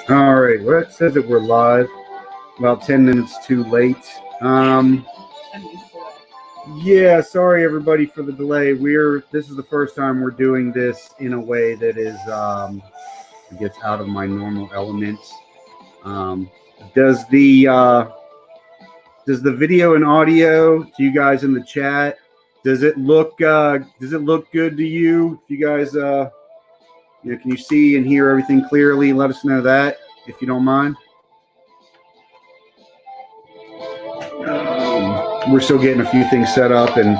All right. Well, it says that we're live. About 10 minutes too late. I'm used to that. Yeah, sorry everybody for the delay. This is the first time we're doing this in a way that is gets out of my normal element. Um, does the video and audio to you guys in the chat? Does it look good to you? If you guys can you see and hear everything clearly? Let us know that if you don't mind. We're still getting a few things set up, and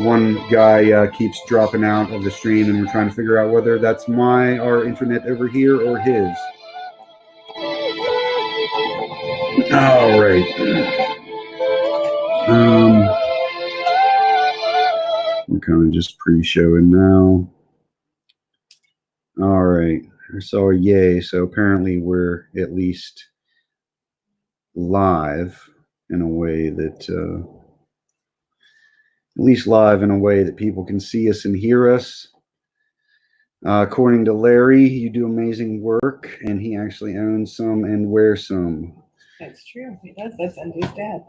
one guy keeps dropping out of the stream, and we're trying to figure out whether that's our internet over here or his. All right. We're kind of just pre-showing now. All right. I saw a yay, so apparently we're at least live in a way that people can see us and hear us. According to Larry, you do amazing work, and he actually owns some and wears some. That's true. He does. That's Envy's dad.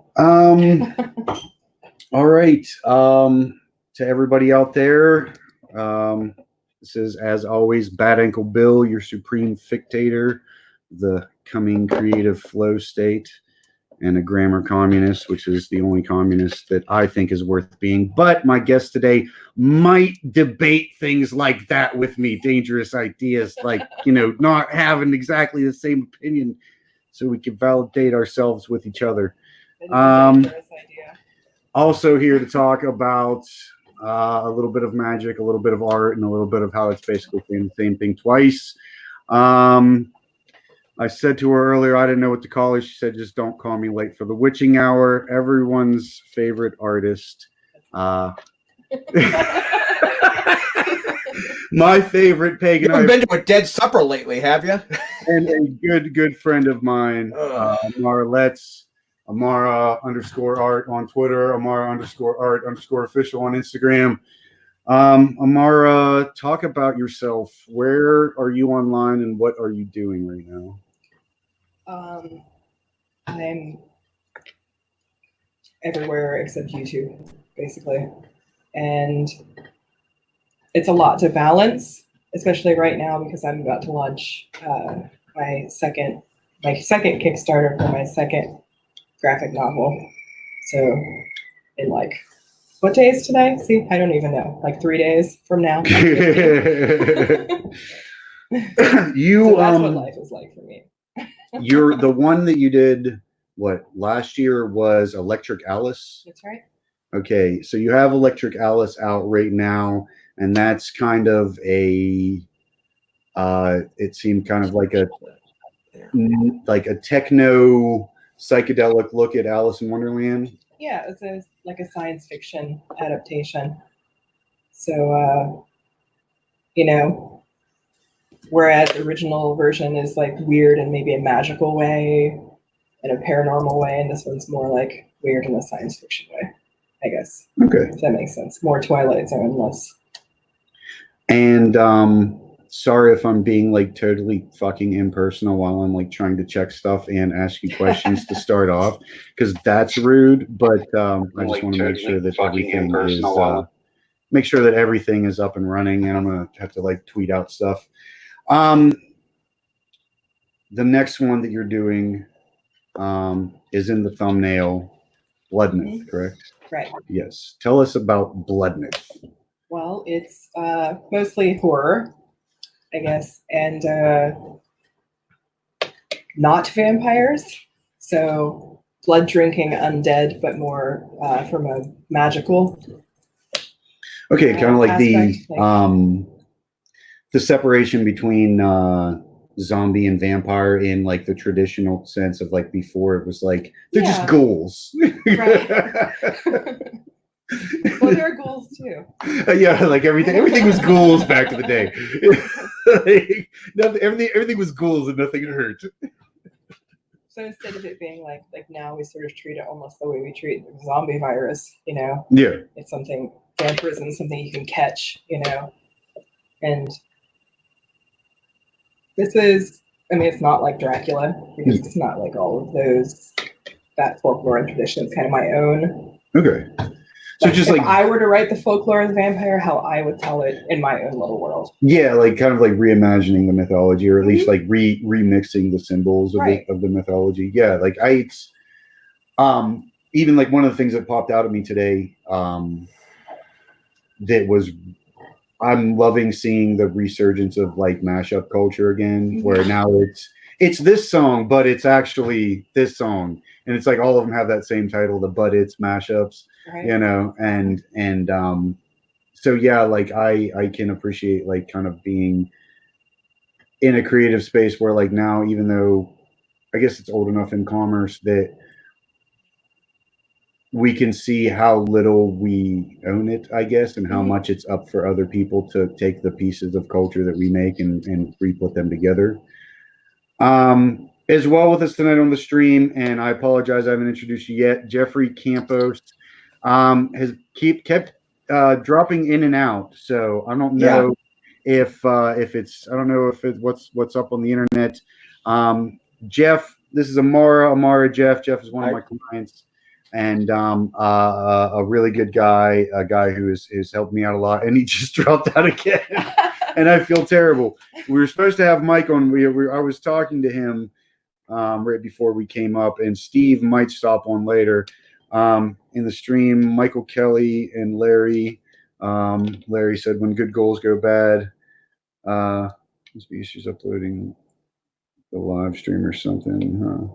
All right. To everybody out there, this is, as always, Bad Ankle Bill, your supreme fictator, the coming creative flow state, and a grammar communist, which is the only communist that I think is worth being. But my guest today might debate things like that with me, dangerous ideas, like, not having exactly the same opinion, so we can validate ourselves with each other. Also here to talk about a little bit of magic, a little bit of art, and a little bit of how it's basically saying the same thing twice. I said to her earlier, I didn't know what to call her. She said, just don't call me late for the witching hour. Everyone's favorite artist. My favorite Pagan. You haven't been to a dead supper lately, have you? And a good friend of mine, Amara _art on Twitter, Amara_art_official on Instagram. Amara, talk about yourself. Where are you online and what are you doing right now? I'm everywhere except YouTube, basically. And it's a lot to balance, especially right now because I'm about to launch my second Kickstarter for my second graphic novel. So in what day is today? See, I don't even know. 3 days from now. So that's what life is like for me. You're the one that you did last year was Electric Alice? That's right. Okay, so you have Electric Alice out right now, and that's kind of it seemed kind of like a techno psychedelic look at Alice in Wonderland. Yeah, it's a science fiction adaptation. So whereas the original version is weird in maybe a magical way, in a paranormal way, and this one's more weird in a science fiction way, I guess. Okay. If that makes sense. More Twilight Zone, less. And sorry if I'm being totally fucking impersonal while I'm trying to check stuff and ask you questions to start off, because that's rude. But I just want to make sure that everything is up and running, and I'm gonna have to tweet out stuff. The next one that you're doing is in the thumbnail, Blood Myth, correct? Right. Yes. Tell us about Blood Myth. Well, it's mostly horror, I guess, and not vampires. So blood drinking undead, but more from a magical. Okay, kind of like aspect, the separation between zombie and vampire in the traditional sense of before it was they're just ghouls. Right. Well, there are ghouls too. Yeah, everything was ghouls back in the day. Everything was ghouls and nothing hurt. So instead of it being like now we sort of treat it almost the way we treat the zombie virus, Yeah. It's something, vampirism, something you can catch, and this is I mean, it's not like Dracula because it's not like all of those that folklore and tradition. It's kind of my own. Okay. So Like, just if like I were to write the folklore of the vampire, how I would tell it in my own little world. yeah, like kind of like reimagining the mythology, or at least like remixing the symbols of Right. the mythology. Yeah, like even like one of the things that popped out at me today, that was I'm loving seeing the resurgence of like mashup culture again, where now it's this song, but it's actually this song, and it's like all of them have that same title, the but it's mashups, Right. you know, and so yeah, like I can appreciate like kind of being in a creative space where like now, even though I guess it's old enough in commerce that we can see how little we own it, I guess, and how much it's up for other people to take the pieces of culture that we make and re-put them together. As well with us tonight on the stream, and I apologize I haven't introduced you yet, Jeffrey Campos has kept dropping in and out, so I don't know if it's I don't know if it what's up on the internet. Jeff, this is Amara. Jeff is one of my clients, and a really good guy, a guy who has helped me out a lot, and he just dropped out again, and I feel terrible. We were supposed to have Mike on. I was talking to him right before we came up, and Steve might stop on later in the stream. Michael Kelly and Larry. Larry said, "When good goals go bad, must be issues uploading the live stream or something." Huh?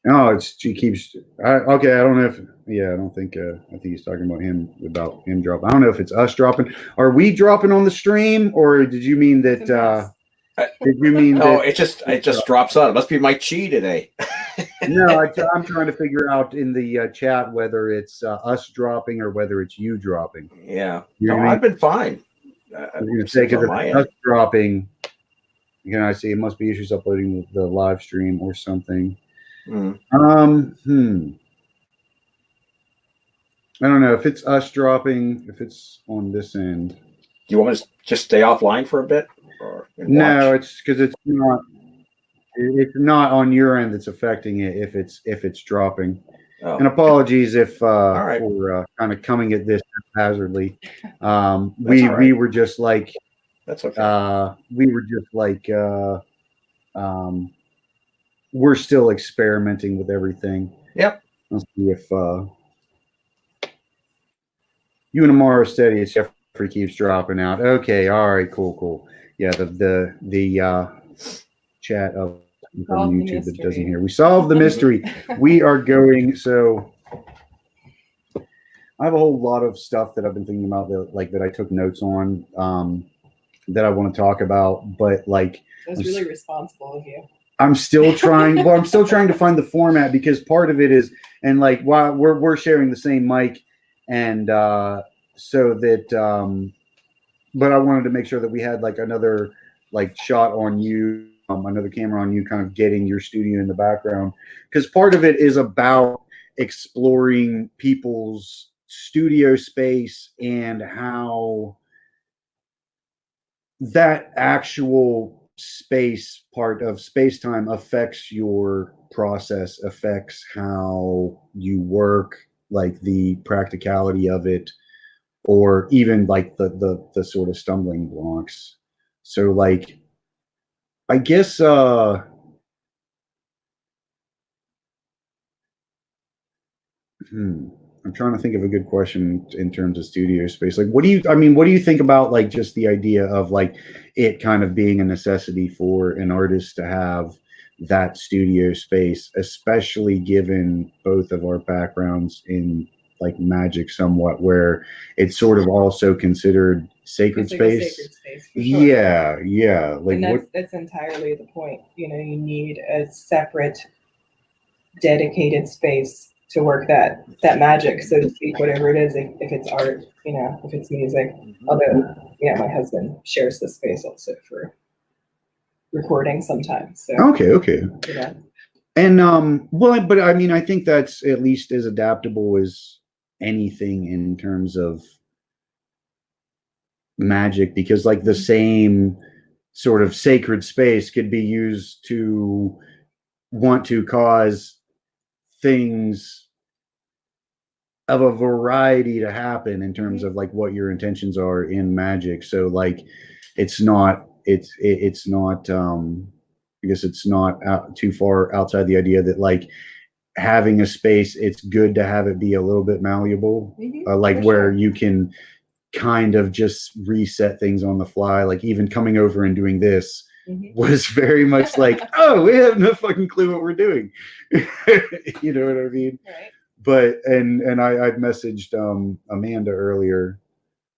No, she keeps. Okay, I don't know if. Yeah, I don't think. I think he's talking about him dropping. I don't know if it's us dropping. Are we dropping on the stream, or did you mean that? Did you mean no, that? it just drops out. It must be my chi today. No, I'm trying to figure out in the chat whether it's us dropping or whether it's you dropping. Yeah, You know no, what I mean? I've been fine. I was going to say because if us dropping, I see it must be issues uploading the live stream or something. I don't know if it's us dropping, if it's on this end. Do you want me to just stay offline for a bit? No, it's because it's not on your end that's affecting it if it's dropping. Oh. And apologies if for kind of coming at this haphazardly. We were just like that's okay. We were just like we're still experimenting with everything. Yep. Let's see if you and Amara are steady. It's Jeffrey keeps dropping out. Okay, all right, cool. Yeah, the chat of from YouTube that doesn't hear. We solved the mystery. We are going. So I have a whole lot of stuff that I've been thinking about that I took notes on that I want to talk about, but like it was really responsible of you. I'm still trying. Well, I'm still trying to find the format because part of it is, and like while we're sharing the same mic, and so that. But I wanted to make sure that we had like another like shot on you, another camera on you, kind of getting your studio in the background, because part of it is about exploring people's studio space and how that actual space part of space-time affects your process, affects how you work, like the practicality of it, or even like the sort of stumbling blocks. So like I guess I'm trying to think of a good question in terms of studio space. Like what do you think about like just the idea of like it kind of being a necessity for an artist to have that studio space, especially given both of our backgrounds in like magic somewhat, where it's sort of also considered sacred space. Sacred space for sure. Yeah. Like and that's entirely the point. You need a separate, dedicated space to work that magic, so to speak, whatever it is. If it's art, if it's music. Although, my husband shares this space also for recording sometimes. So okay. And well, but I mean, I think that's at least as adaptable as anything in terms of magic, because like the same sort of sacred space could be used to want to cause things of a variety to happen in terms of like what your intentions are in magic. So like it's not I guess it's not out too far outside the idea that like having a space, it's good to have it be a little bit malleable, like where you can kind of just reset things on the fly. Like even coming over and doing this was very much like, oh, we have no fucking clue what we're doing. You know what I mean? Right. But and I messaged Amanda earlier,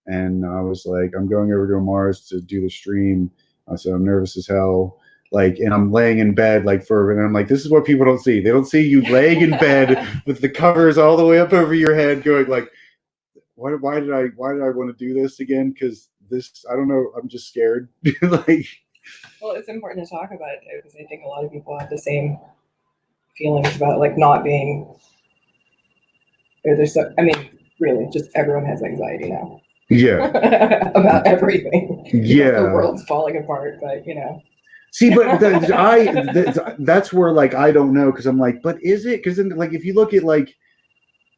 and I was like, I'm going over to Amara's to do the stream. I said I'm nervous as hell. Like, and I'm laying in bed like and I'm like, this is what people don't see. They don't see you laying in bed with the covers all the way up over your head, going like, why did I want to do this again? Because this, I don't know, I'm just scared. Like, well, it's important to talk about it though, because I think a lot of people have the same feelings about like not being. I mean, really, just everyone has anxiety now. Yeah. About everything. Yeah. The world's falling apart, but you know. See, but that's where like I don't know, because I'm like, but is it? Because then like if you look at like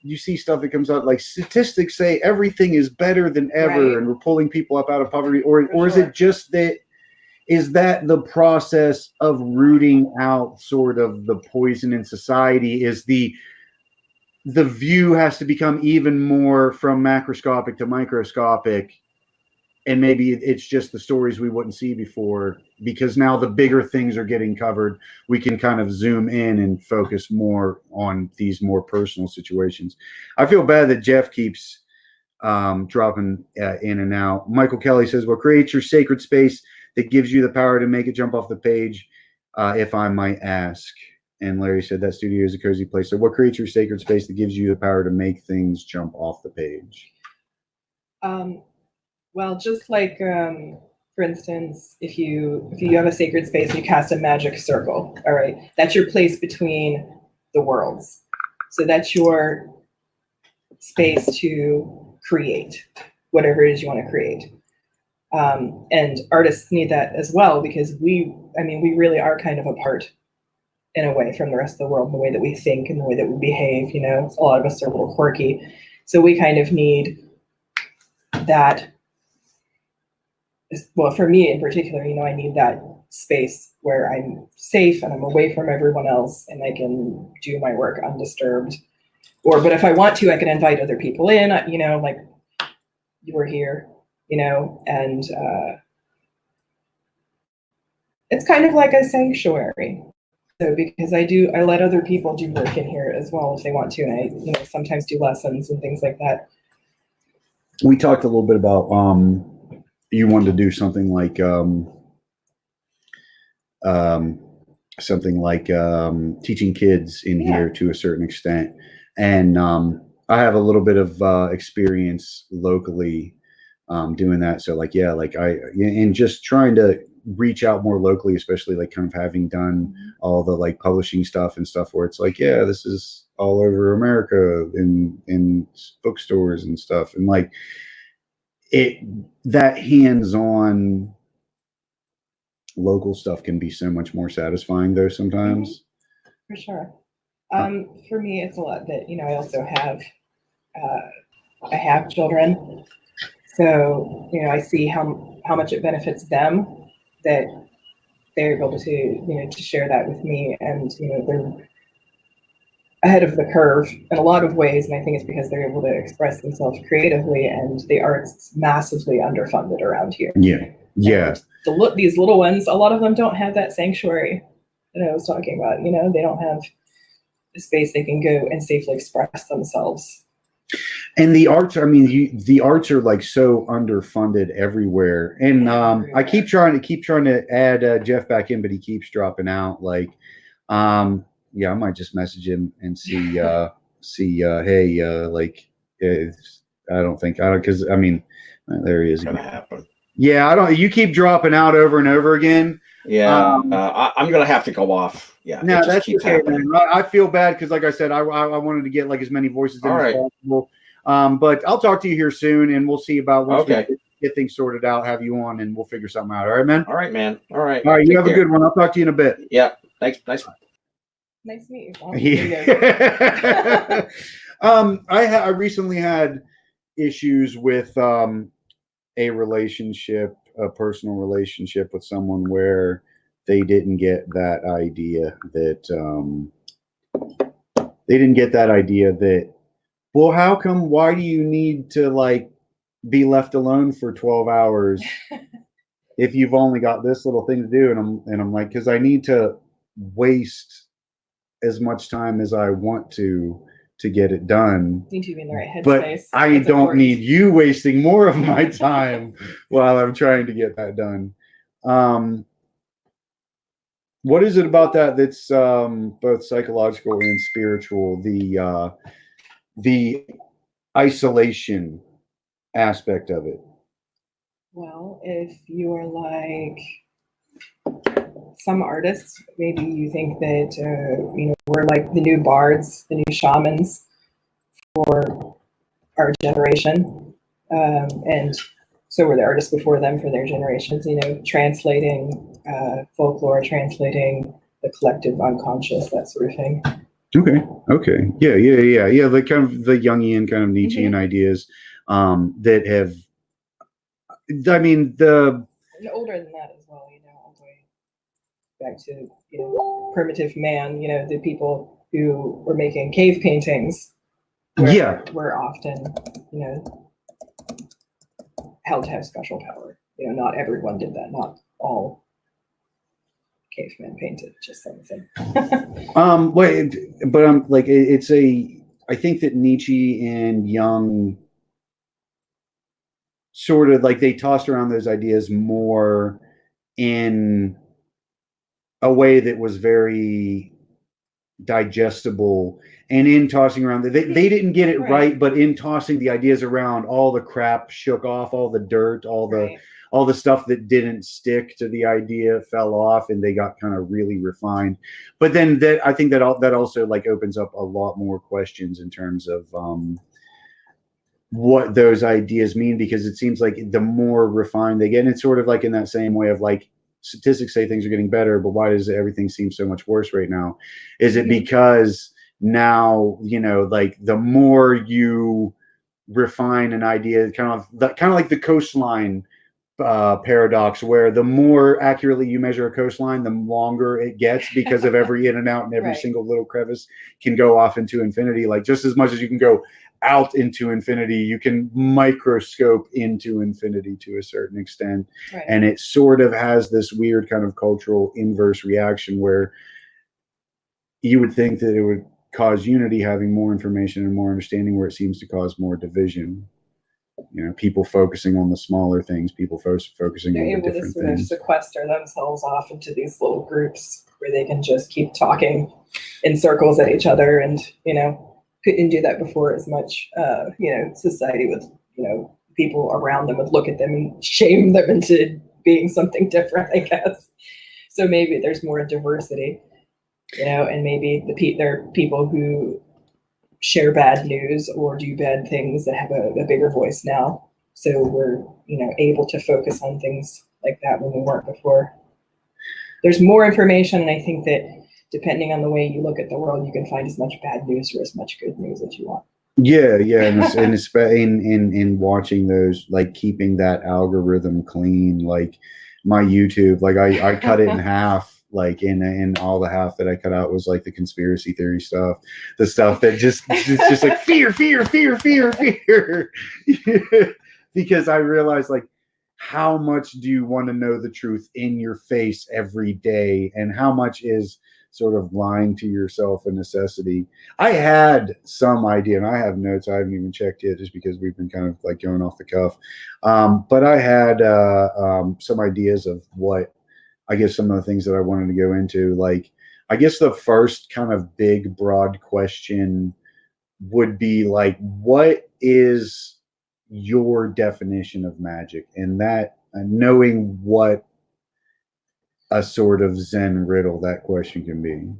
you see stuff that comes out like statistics say everything is better than ever, and we're pulling people up out of poverty, or is it just that? Is that the process of rooting out sort of the poison in society? Is the view has to become even more from macroscopic to microscopic, and maybe it's just the stories we wouldn't see before, because now the bigger things are getting covered. We can kind of zoom in and focus more on these more personal situations. I feel bad that Jeff keeps dropping in and out. Michael Kelly says, what creates your sacred space that gives you the power to make it jump off the page, if I might ask? And Larry said that studio is a cozy place. So what creates your sacred space that gives you the power to make things jump off the page? Well, just like, for instance, if you have a sacred space, you cast a magic circle, all right? That's your place between the worlds. So that's your space to create whatever it is you want to create. And artists need that as well, because we really are kind of apart in a way from the rest of the world, the way that we think and the way that we behave. You know, a lot of us are a little quirky. So we kind of need that. Well, for me in particular, you know, I need that space where I'm safe and I'm away from everyone else and I can do my work undisturbed. But if I want to, I can invite other people in, you know, like you were here, you know, and it's kind of like a sanctuary. So because I let other people do work in here as well if they want to, and I, you know, sometimes do lessons and things like that. We talked a little bit about you wanted to do something like teaching kids in here to a certain extent, and I have a little bit of experience locally doing that. So like, yeah, like and just trying to reach out more locally, especially like kind of having done all the like publishing stuff and stuff where it's like, yeah, this is all over America in bookstores and stuff, and like that hands-on local stuff can be so much more satisfying though sometimes. For sure. For me, it's a lot that, you know, I also have I have children, so you know, I see how much it benefits them that they're able to, you know, to share that with me, and you know, they're ahead of the curve in a lot of ways, and I think it's because they're able to express themselves creatively, and the art's massively underfunded around here. These little ones, a lot of them don't have that sanctuary that I was talking about. You know, they don't have a space they can go and safely express themselves. And the arts, I mean, the arts are like so underfunded everywhere. And I keep trying to add Jeff back in, but he keeps dropping out. Like, yeah, I might just message him and see, hey, like, because I mean, there he is. It's gonna happen. Yeah, I don't. You keep dropping out over and over again. Yeah, I'm gonna have to go off. Yeah, no, that's okay, man. I feel bad because, like I said, I wanted to get like as many voices in as possible. But I'll talk to you here soon, and we'll see about once we get things sorted out, have you on, and we'll figure something out. All right, man? All right, man. All right. All right, you Take have care. a good one. I'll talk to you in a bit. Yeah. Thanks. Nice. Nice to meet you. Paul. I recently had issues with a personal relationship with someone where they didn't get that idea that well, how come, why do you need to like be left alone for 12 hours if you've only got this little thing to do? And I'm like, because I need to waste as much time as I want to get it done. Need to be in the right But headspace. I That's don't important. need you wasting more of my time while I'm trying to get that done. What is it about that that's both psychological and spiritual? The isolation aspect of it. Well, if you are like some artists, maybe you think that we're like the new bards, the new shamans for our generation, and so were the artists before them for their generations. Translating folklore, translating the collective unconscious, that sort of thing. Okay. Yeah. The kind of the Jungian kind of Nietzschean ideas that have. I mean, and older than that as well. All the way back to primitive man. The people who were making cave paintings. Were often held to have special power. Not everyone did that. Not all cavemen painted just something. Like I think that Nietzsche and Jung sort of like they tossed around those ideas more in a way that was very digestible, and in tossing around they didn't get it right, but in tossing the ideas around, all the crap shook off, all the dirt, all the stuff that didn't stick to the idea fell off, and they got kind of really refined. But then I think that also like opens up a lot more questions in terms of what those ideas mean, because it seems like the more refined they get, and it's sort of like in that same way of like statistics say things are getting better, but why does everything seem so much worse right now? Is it because now, like the more you refine an idea, kind of like the coastline paradox, where the more accurately you measure a coastline, the longer it gets, because of every in and out, and every single little crevice can go off into infinity. Like just as much as you can go out into infinity, you can microscope into infinity to a certain extent. And it sort of has this weird kind of cultural inverse reaction where you would think that it would cause unity having more information and more understanding, where it seems to cause more division. People focusing on the smaller things, people focusing on the different sort things. of sequester themselves off into these little groups where they can just keep talking in circles at each other, and couldn't do that before as much. Society with people around them would look at them and shame them into being something different, I guess. So maybe there's more diversity, and maybe there are people who share bad news or do bad things that have a bigger voice now. So we're able to focus on things like that when we weren't before. There's more information, and I think that depending on the way you look at the world, you can find as much bad news or as much good news as you want. Yeah, and especially in watching those, like keeping that algorithm clean, like my YouTube, like I cut it in half. Like in all the half that I cut out was like the conspiracy theory stuff, the stuff that it's just like fear, because I realized like how much do you want to know the truth in your face every day, and how much is sort of lying to yourself a necessity. I had some idea, and I have notes I haven't even checked yet, just because we've been kind of like going off the cuff. But I had some ideas of what I guess some of the things that I wanted to go into. Like, I guess the first kind of big, broad question would be like, what is your definition of magic? And that, knowing what a sort of Zen riddle that question can be.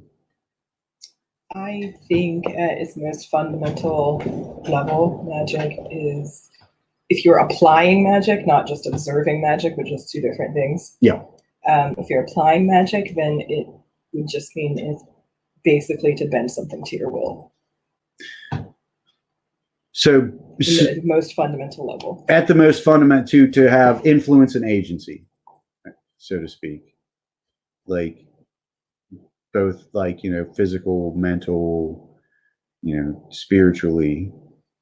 I think at its most fundamental level, magic is if you're applying magic, not just observing magic, which is two different things. Yeah. If you're applying magic, then it would just mean it's basically to bend something to your will. So, The most fundamental level. at the most fundamental, to have influence and agency, so to speak, like both, like, you know, physical, mental, you know, spiritually,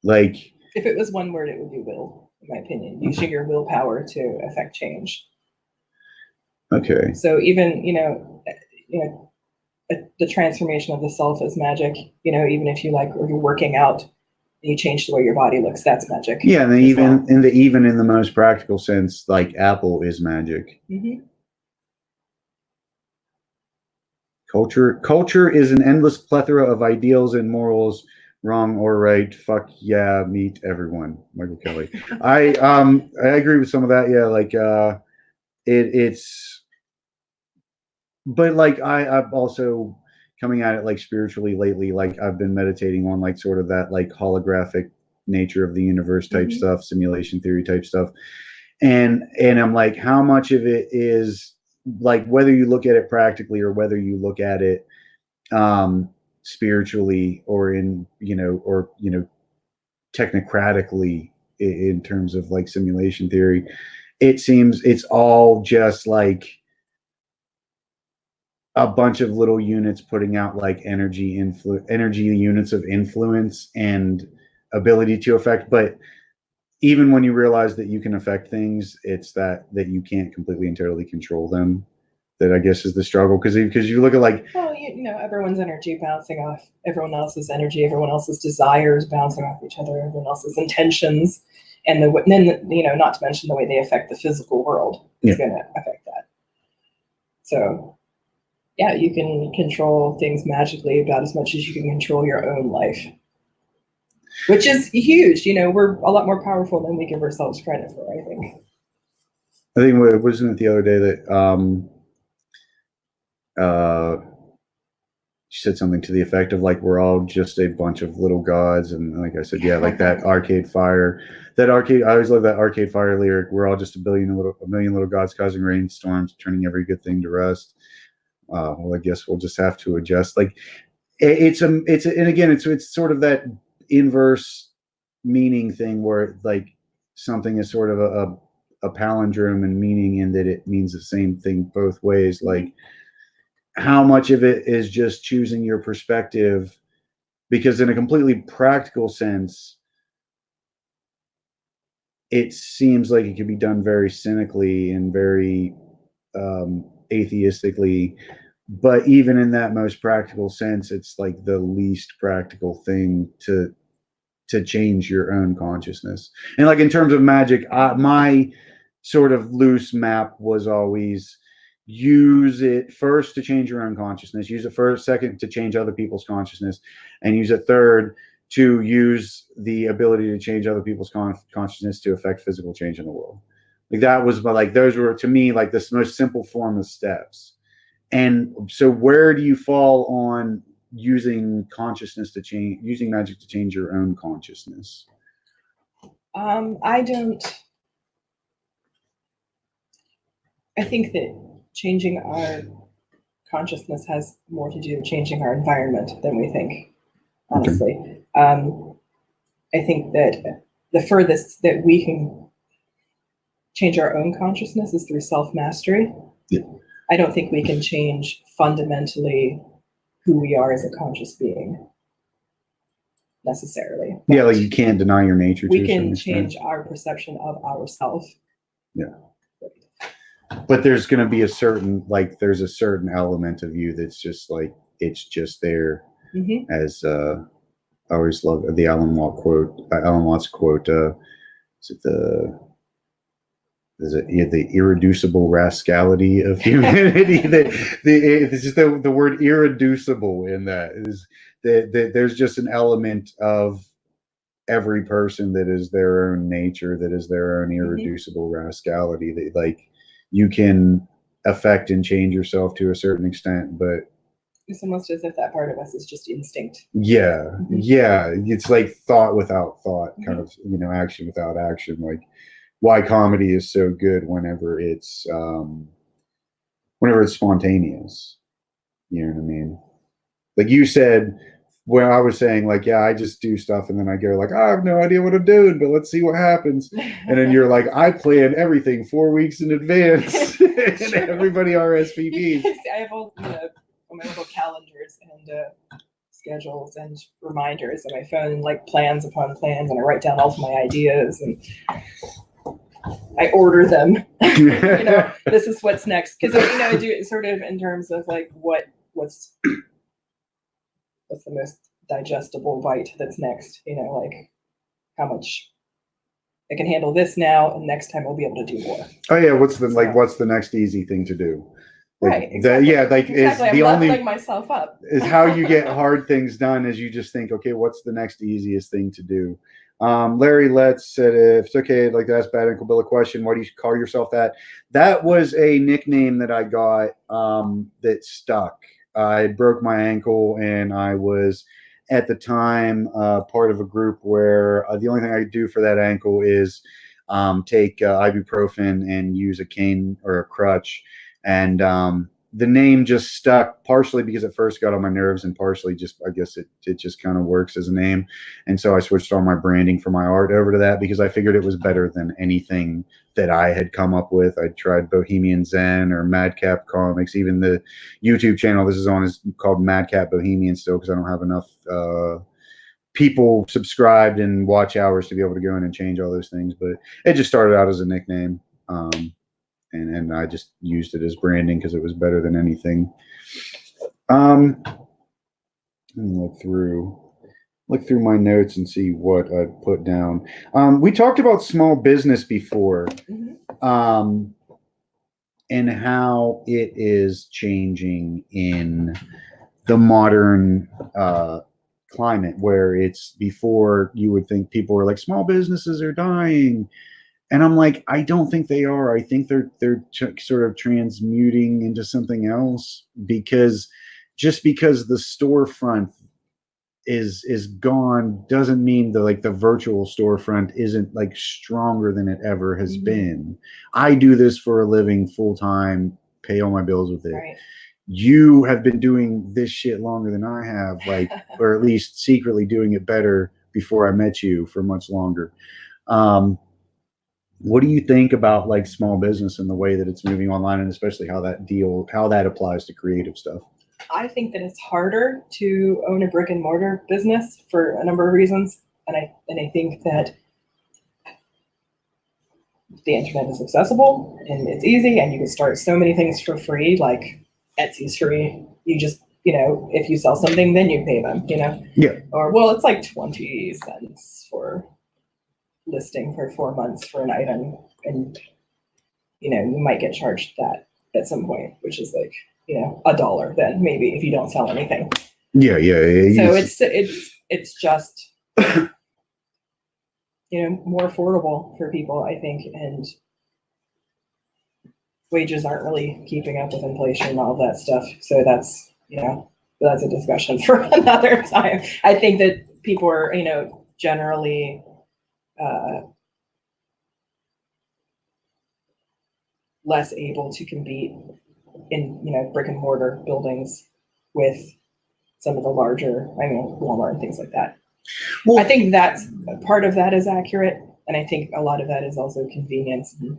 like. If it was one word, it would be will, in my opinion. Using your willpower to affect change. Okay. So even, the transformation of the self is magic. Even if you're working out, and you change the way your body looks, that's magic. Yeah, and even in the most practical sense, like Apple is magic. Mm-hmm. Culture is an endless plethora of ideals and morals, wrong or right. Fuck yeah, meet everyone. Michael Kelly. I agree with some of that. Yeah, like it's, but like I've also coming at it like spiritually lately. Like I've been meditating on like sort of that like holographic nature of the universe type stuff, simulation theory type stuff, and I'm like, how much of it is like, whether you look at it practically or whether you look at it spiritually or technocratically in terms of like simulation theory, it seems it's all just like a bunch of little units putting out like energy units of influence and ability to affect. But even when you realize that you can affect things, it's that you can't completely and totally control them. That I guess is the struggle, because you look at like, well, everyone's energy bouncing off everyone else's energy, everyone else's desires bouncing off each other, everyone else's intentions, and then not to mention the way they affect the physical world is going to affect that. So yeah, you can control things magically about as much as you can control your own life, which is huge. We're a lot more powerful than we give ourselves credit for, I think. Wasn't it the other day that she said something to the effect of like, we're all just a bunch of little gods, and like I said, yeah, like that Arcade Fire, I always love that Arcade Fire lyric. We're all just a million little gods causing rainstorms, turning every good thing to rust. Well, I guess we'll just have to adjust. Like it's and again, it's sort of that inverse meaning thing where like something is sort of a palindrome in meaning, in that it means the same thing both ways. Like how much of it is just choosing your perspective, because in a completely practical sense, it seems like it could be done very cynically and very atheistically, but even in that most practical sense, it's like the least practical thing to change your own consciousness. And like in terms of magic, my sort of loose map was always use it first to change your own consciousness, use it first, second to change other people's consciousness, and use it third to use the ability to change other people's consciousness to affect physical change in the world. Like that was like, those were to me like the most simple form of steps. And so where do you fall on using consciousness to change, using magic to change your own consciousness? I think that changing our consciousness has more to do with changing our environment than we think, honestly. Okay. I think that the furthest that we can change our own consciousness is through self-mastery. Yeah. I don't think we can change fundamentally who we are as a conscious being necessarily. Yeah, like you can't deny your nature. We can change our perception of ourselves. Yeah. But there's going to be a certain element of you that's just like, it's just there. Mm-hmm. As I always love the Alan Watts quote. Is it the irreducible rascality of humanity? It's just the word irreducible in that is that there's just an element of every person that is their own nature, that is their own irreducible rascality, that like you can affect and change yourself to a certain extent, but It's almost as if that part of us is just instinct. Yeah, yeah. It's like thought without thought, kind of, action without action. Like why comedy is so good whenever it's spontaneous. You know what I mean? Like you said, when I was saying, like, yeah, I just do stuff and then I go like, I have no idea what I'm doing, but let's see what happens. And then you're like, I plan everything 4 weeks in advance, and everybody RSVPs. I have all on my little calendars and schedules and reminders on my phone, like plans upon plans, and I write down all of my ideas and I order them. This is what's next, because I do it sort of in terms of like what's the most digestible bite that's next, like how much I can handle this now, and next time I'll be able to do more. Oh yeah, what's the next easy thing to do? Like, right. Exactly. Exactly. Is the I'm only myself up. Is how you get hard things done, is you just think, okay, what's the next easiest thing to do? Larry Letts said, if it's okay, I'd like to ask Bad Uncle Bill a question. Why do you call yourself that? That was a nickname that I got that stuck. I broke my ankle, and I was at the time part of a group where the only thing I could do for that ankle is take ibuprofen and use a cane or a crutch. And the name just stuck, partially because it first got on my nerves, and partially just, I guess it just kind of works as a name. And so I switched all my branding for my art over to that, because I figured it was better than anything that I had come up with. I tried Bohemian Zen or Madcap Comics. Even the YouTube channel this is on is called Madcap Bohemian still, because I don't have enough people subscribed and watch hours to be able to go in and change all those things. But it just started out as a nickname. And I just used it as branding because it was better than anything. Let me look through my notes and see what I put down. We talked about small business before, and how it is changing in the modern climate, where it's, before you would think people were like, small businesses are dying. And I'm like, I don't think they are. I think they're sort of transmuting into something else, because just because the storefront is gone doesn't mean the virtual storefront isn't like stronger than it ever has been. I do this for a living, full time, pay all my bills with it. Right. You have been doing this shit longer than I have, like, or at least secretly doing it better before I met you, for much longer. What do you think about like small business and the way that it's moving online, and especially how that applies to creative stuff? I think that it's harder to own a brick and mortar business for a number of reasons. And I think that the internet is accessible and it's easy, and you can start so many things for free. Like Etsy's free. You just, if you sell something, then you pay them, Yeah. Or, well, it's like 20 cents for listing for 4 months for an item, and you might get charged that at some point, which is like $1 then maybe, if you don't sell anything. Yeah. So it's just more affordable for people, I think, and wages aren't really keeping up with inflation and all of that stuff. So that's that's a discussion for another time. I think that people are generally less able to compete in brick and mortar buildings with some of the larger, Walmart and things like that. Well, I think that's part of that is accurate, and I think a lot of that is also convenience. And,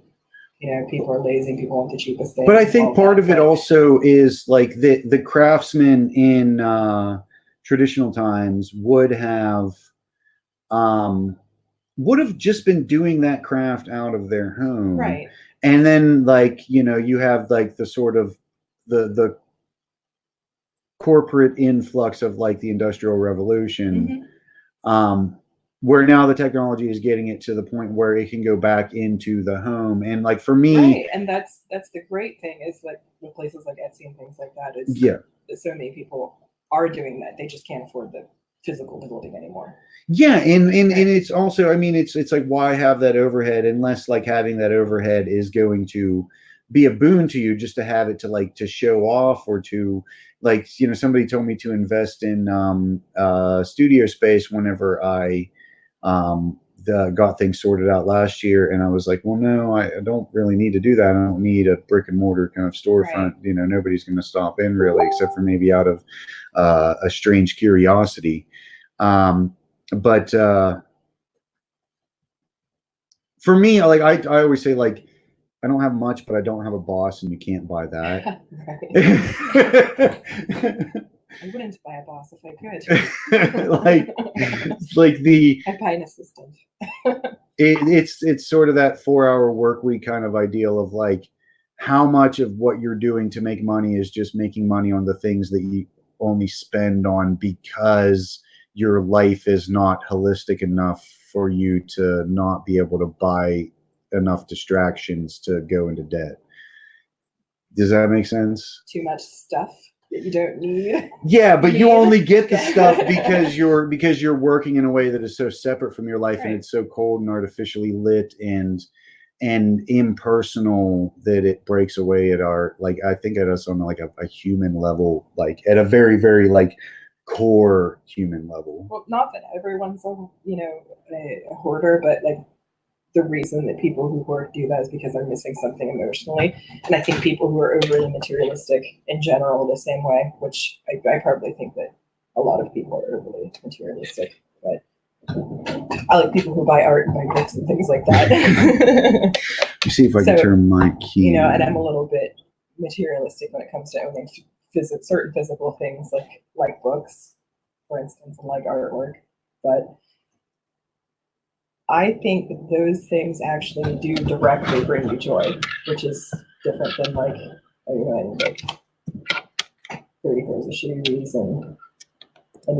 people are lazy, people want the cheapest thing. But I think part of it also is like the craftsmen in traditional times would have just been doing that craft out of their home, right? And then you have like the sort of the corporate influx of like the Industrial Revolution, where now the technology is getting it to the point where it can go back into the home. And like for me, right, and that's the great thing is like with places like Etsy and things like that is so many people are doing that. They just can't afford the physical building anymore. Yeah, and it's also, it's like, why have that overhead unless like having that overhead is going to be a boon to you just to have it to like to show off, or to like, you know, somebody told me to invest in studio space whenever I got things sorted out last year, and I was like, well, no, I don't really need to do that. I don't need a brick and mortar kind of storefront. Right. You know, nobody's going to stop in really, except for maybe out of a strange curiosity. But for me, like I always say, like, I don't have much, but I don't have a boss, and you can't buy that. I wouldn't buy a boss if I could. like the I'd buy an assistant. it's sort of that 4-hour work week kind of ideal of like how much of what you're doing to make money is just making money on the things that you only spend on because your life is not holistic enough for you to not be able to buy enough distractions to go into debt. Does that make sense? Too much stuff that you don't need. Yeah, but you only get the stuff because you're working in a way that is so separate from your life, right. And it's so cold and artificially lit and impersonal that it breaks away at our, like, I think at us on like a human level, like at a very, very like core human level. Well, not that everyone's a hoarder, but like the reason that people who hoard do that is because they're missing something emotionally. And I think people who are overly materialistic in general the same way, which I probably think that a lot of people are overly materialistic, but I like people who buy art and buy books and things like that. Let me see if I can turn my key. And I'm a little bit materialistic when it comes to owning certain physical things like books, for instance, and like artwork. But I think that those things actually do directly bring you joy, which is different than like, like 30 pairs of shoes and I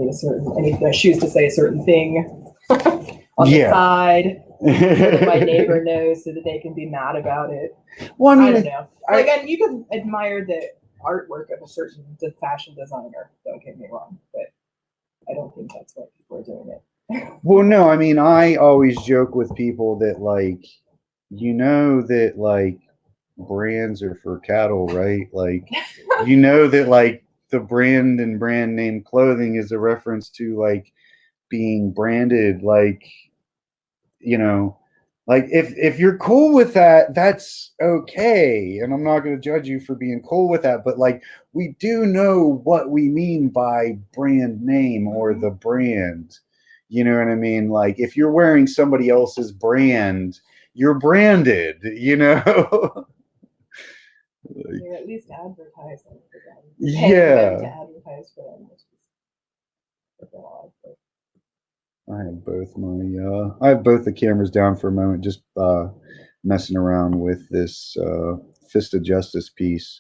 need my shoes to say a certain thing on the side so that my neighbor knows so that they can be mad about it. Well, I don't know. And you can admire the artwork of a certain fashion designer, don't get me wrong, but I don't think that's why people are doing it. Well, no, I mean, I always joke with people that, like, that, like, brands are for cattle, right? Like, that, like, the brand and brand name clothing is a reference to, like, being branded, like, like, if you're cool with that, that's okay. And I'm not going to judge you for being cool with that. But, like, we do know what we mean by brand name or the brand. You know what I mean? Like, if you're wearing somebody else's brand, you're branded, You're at least advertising for them. Yeah. To advertise for them, which is odd. I have both the cameras down for a moment, just messing around with this Fist of Justice piece.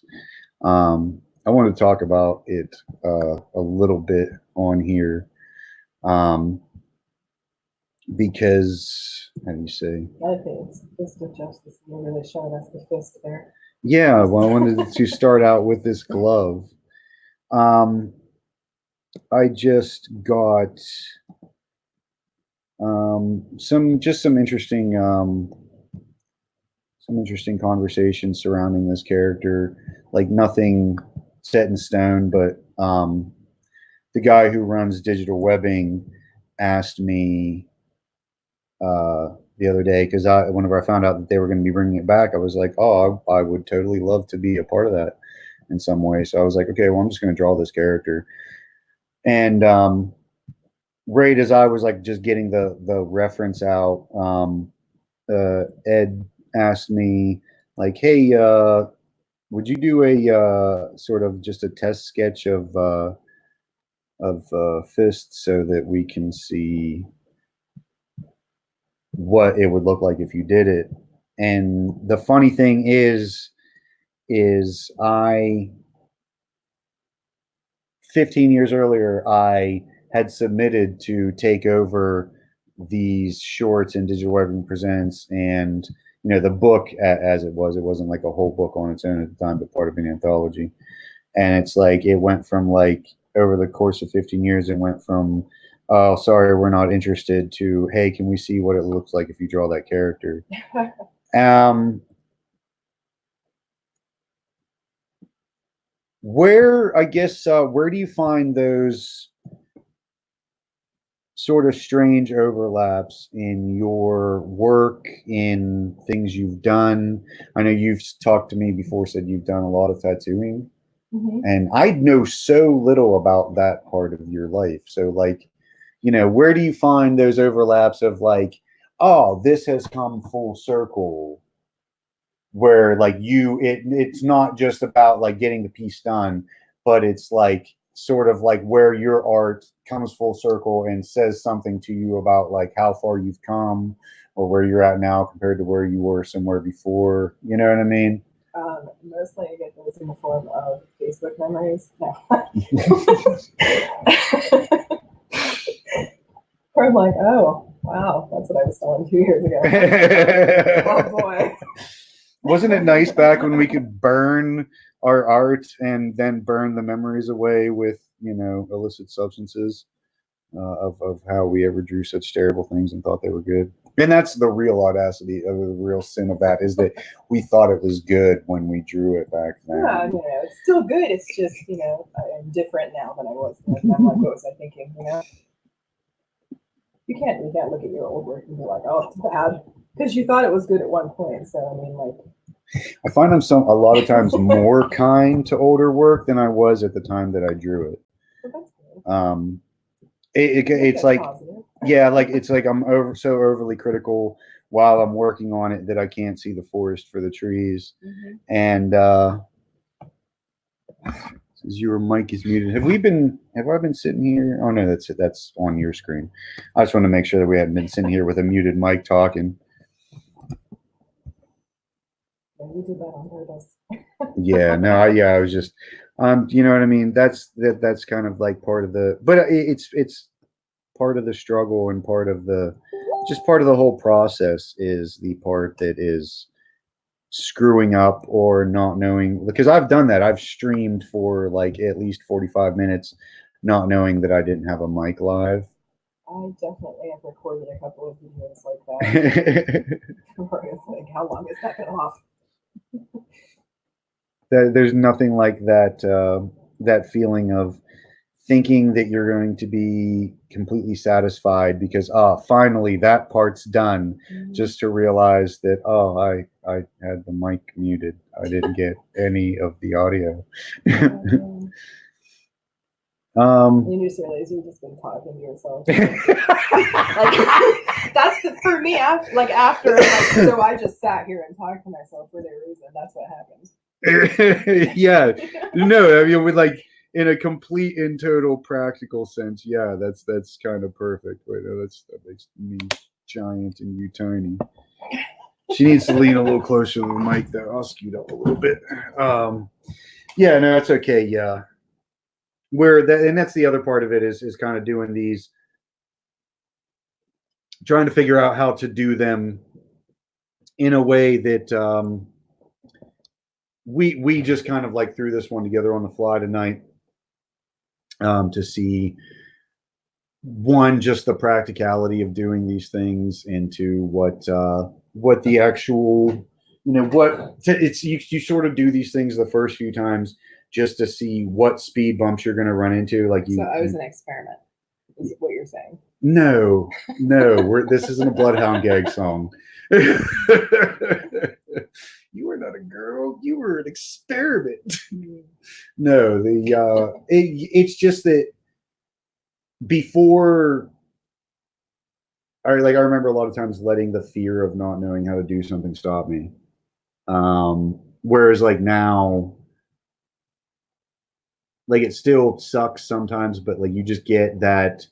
I want to talk about it a little bit on here. Because, how do you say? I think it's Fist of Justice. You're really showing us the fist there. Yeah, well, I wanted to start out with this glove. I just got some interesting conversations surrounding this character. Like, nothing set in stone, but the guy who runs digital webbing asked me the other day, because whenever I found out that they were going to be bringing it back, I was like, oh, I would totally love to be a part of that in some way. So I was like, okay, well, I'm just going to draw this character. And right as I was like just getting the reference out, Ed asked me, like, hey, would you do a sort of just a test sketch of Fist so that we can see what it would look like if you did it? And the funny thing is 15 years earlier, I had submitted to take over these shorts in Digital Webbing Presents, and the book as it wasn't like a whole book on its own at the time, but part of an anthology. And it's like it went from, like, over the course of 15 years, it went from, oh, sorry, we're not interested, to, hey, can we see what it looks like if you draw that character? where, I guess, where do you find those sort of strange overlaps in your work, in things you've done? I know you've talked to me before, said you've done a lot of tattooing, and I know so little about that part of your life. So, like, you know, where do you find those overlaps of like, oh, this has come full circle, where like it's not just about like getting the piece done, but it's like sort of like where your art comes full circle and says something to you about like how far you've come or where you're at now compared to where you were somewhere before. You know what I mean? Mostly I get those in the form of Facebook memories. No. Or I'm like, oh, wow, that's what I was selling 2 years ago. Oh, boy. Wasn't it nice back when we could burn our art and then burn the memories away with, you know, illicit substances of how we ever drew such terrible things and thought they were good? And that's the real audacity of the real sin of that, is that we thought it was good when we drew it back then. Yeah, you know, it's still good. It's just, you know, I'm different now than I was. Like, I'm like, what was I thinking, you know? You can't look at your old work and be like, oh, it's bad. Because you thought it was good at one point. So, I mean, like. I find I'm a lot of times more kind to older work than I was at the time that I drew it. Well, that's good. It's like, positive. Yeah, like it's like I'm so overly critical while I'm working on it that I can't see the forest for the trees. And says your mic is muted. Have I been sitting here? Oh no, that's on your screen. I just want to make sure that we hadn't been sitting here with a muted mic talking. Yeah, you did that on purpose. Yeah, no, I was just you know what I mean? That's kind of like part of the, but it's part of the struggle and part of the whole process is the part that is screwing up or not knowing, because I've done that. I've streamed for like at least 45 minutes not knowing that I didn't have a mic live. I definitely have recorded a couple of videos like that. Where it's like, how long is that been off? There's nothing like that that feeling of thinking that you're going to be completely satisfied because finally that part's done, just to realize that I had the mic muted. I didn't get any of the audio. You just realize you've just been talking to yourself. Like, that's for me after so I just sat here and talked to myself for no reason. That's what happened. Yeah, no, I mean, with like in a complete and total practical sense, yeah, that's kind of perfect. Wait, no, that makes me giant and you tiny. She needs to lean a little closer to the mic though. I'll scoot up a little bit. Yeah, no, that's okay. Yeah, and that's the other part of it is kind of doing these, trying to figure out how to do them in a way that we just kind of like threw this one together on the fly tonight, to see just the practicality of doing these things, into what the actual, you know, it's you sort of do these things the first few times just to see what speed bumps you're going to run into. Like so I was an experiment, is what you're saying? No, this isn't a Bloodhound Gag song. You were not a girl. You were an experiment. No, it's just that before, I remember a lot of times letting the fear of not knowing how to do something stop me. Whereas like now, like it still sucks sometimes, but like you just get that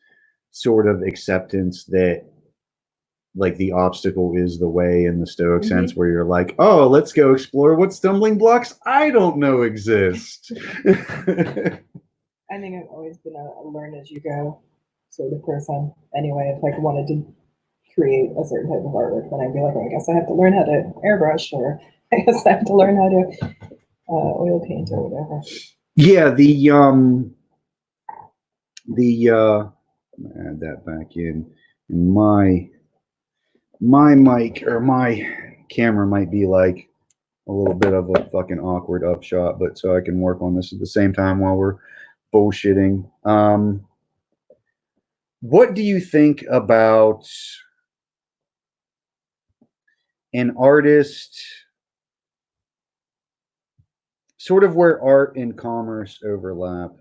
sort of acceptance that like the obstacle is the way, in the Stoic sense, where you're like, oh, let's go explore what stumbling blocks I don't know exist. I think I've always been a learn as you go sort of person. Anyway, if I wanted to create a certain type of artwork, then I'd be like, I guess I have to learn how to airbrush, or I guess I have to learn how to oil paint or whatever. Yeah, add that back in. My mic or my camera might be like a little bit of a fucking awkward upshot, but so I can work on this at the same time while we're bullshitting. What do you think about an artist, sort of where art and commerce overlap?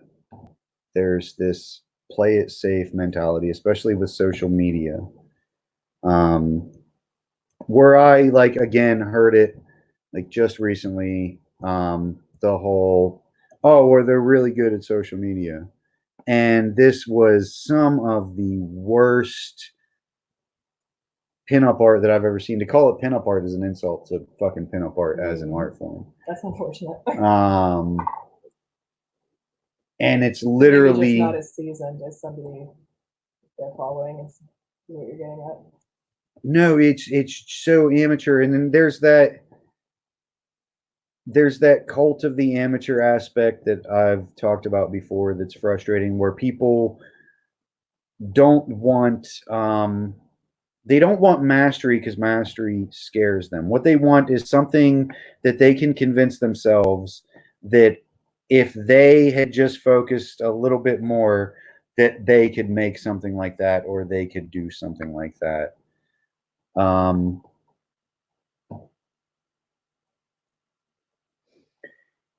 There's this play it safe mentality, especially with social media. Where I like again heard it like just recently, the whole, oh, well, they're really good at social media. And this was some of the worst pinup art that I've ever seen. To call it pinup art is an insult to fucking pinup art as an art form. That's unfortunate. And it's Maybe literally just not as seasoned as somebody they're following is what you're getting at. no, it's so amateur, and then there's that cult of the amateur aspect that I've talked about before that's frustrating, where people don't want they don't want mastery because mastery scares them. What they want is something that they can convince themselves that if they had just focused a little bit more, that they could make something like that, or they could do something like that. And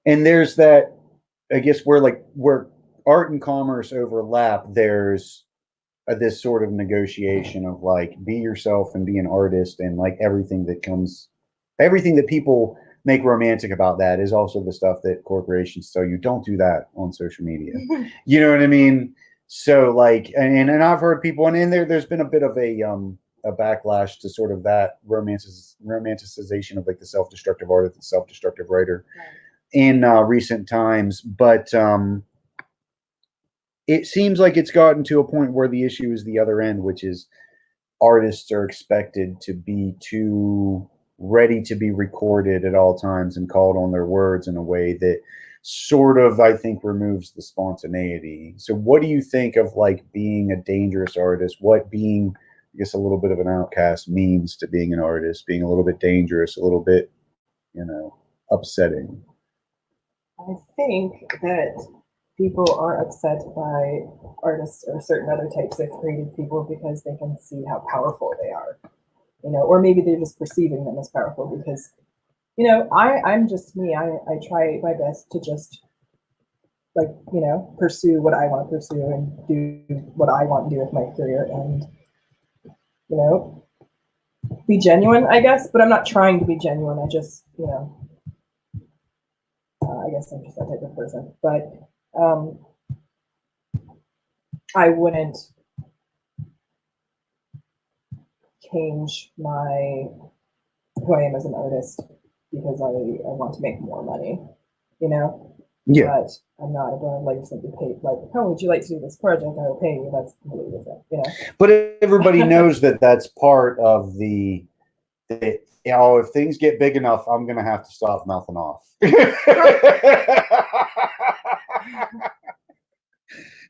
there's that, I guess, where art and commerce overlap, there's this sort of negotiation of like, be yourself and be an artist, and like everything that people make romantic about that is also the stuff that corporations tell you don't do that on social media. You know what I mean? So like, and I've heard people, and in there's been a bit of a backlash to sort of that romanticization of like the self-destructive artist, the self-destructive writer in recent times, but it seems like it's gotten to a point where the issue is the other end, which is artists are expected to be too ready to be recorded at all times and called on their words in a way that sort of, I think, removes the spontaneity. So what do you think of like being a dangerous artist? What being, I guess, a little bit of an outcast means to being an artist, being a little bit dangerous, a little bit, upsetting? I think that people are upset by artists or certain other types of creative people because they can see how powerful they are, or maybe they're just perceiving them as powerful because, I'm just me. I try my best to just pursue what I want to pursue and do what I want to do with my career and, be genuine, I guess, but I'm not trying to be genuine. I just, I guess I'm just that type of person, but I wouldn't change who I am as an artist because I want to make more money, Yeah. But I'm not going to like simply pay like, oh, would you like to do this project? I will pay you. That's completely different, But everybody knows that that's part of the if things get big enough, I'm gonna have to stop mouthing off.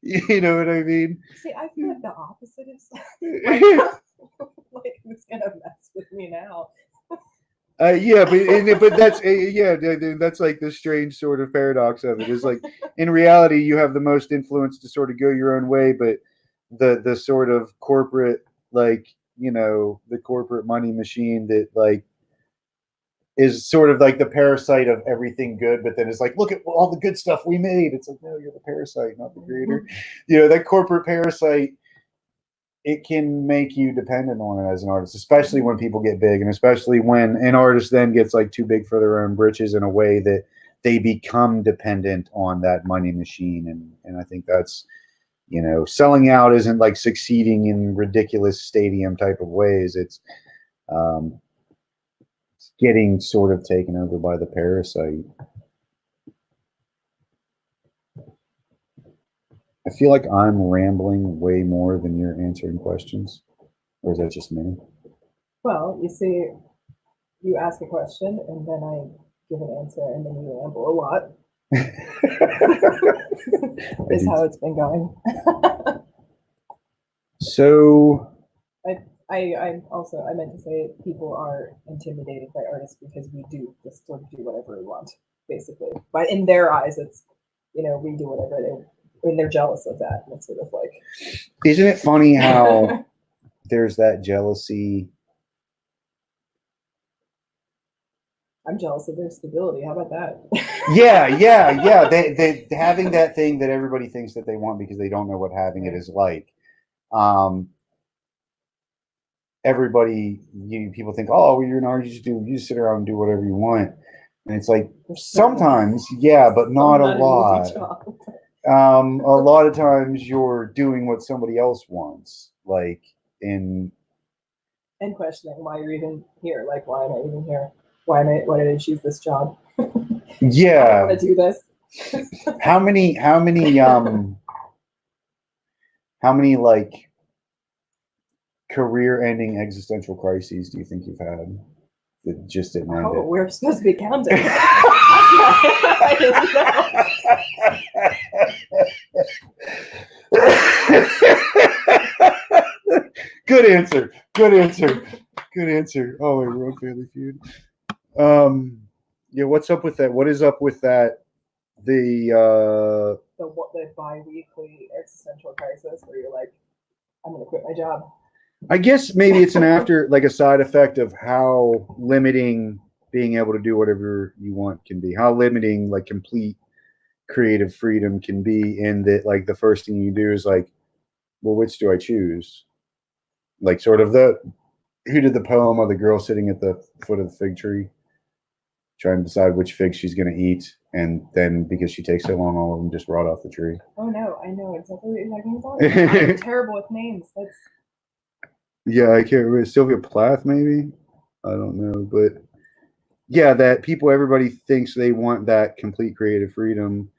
You know what I mean? See, I feel like the opposite is like who's gonna mess with me now? Yeah, but that's like the strange sort of paradox of it. Is like in reality, you have the most influence to sort of go your own way, but the sort of corporate, like, the corporate money machine that like is sort of like the parasite of everything good, but then it's like, look at all the good stuff we made. It's like, no, you're the parasite, not the creator. That corporate parasite, it can make you dependent on it as an artist, especially when people get big, and especially when an artist then gets like too big for their own britches in a way that they become dependent on that money machine. And I think that's, selling out isn't like succeeding in ridiculous stadium type of ways. It's getting sort of taken over by the parasite. I feel like I'm rambling way more than you're answering questions. Or is that just me? Well, you see, you ask a question and then I give an answer and then you ramble a lot. Is how it's been going. So I also I meant to say people are intimidated by artists because we do just sort of do whatever we want, basically. But in their eyes, it's we do whatever when they're jealous of that. And it's sort of like, isn't it funny how there's that jealousy? I'm jealous of their stability. How about that? Yeah. They having that thing that everybody thinks that they want because they don't know what having it is like. Everybody, people think, oh, well, you're an artist, you just sit around and do whatever you want, and it's like sometimes, yeah, but not a lot. A lot of times you're doing what somebody else wants, like and questioning why you're even here. Like, why am I even here? Why did I choose this job? Yeah, I don't want to do this. how many like career-ending existential crises do you think you've had that just didn't end it? We're supposed to be counting. I didn't know. Good answer. Oh, we wrote Family Feud. Yeah, what's up with that? What is up with that? The bi-weekly existential crisis where you're like, I'm gonna quit my job. I guess maybe it's a side effect of how limiting being able to do whatever you want can be. How limiting like complete creative freedom can be, in that like the first thing you do is like, well, which do I choose? Like sort of who did the poem of the girl sitting at the foot of the fig tree trying to decide which fig she's going to eat, and then because she takes so long, all of them just rot off the tree. Oh no, I know exactly what you're talking about. I'm terrible with names. Yeah, I can't remember. Sylvia Plath, maybe? I don't know. But yeah, that everybody thinks they want that complete creative freedom,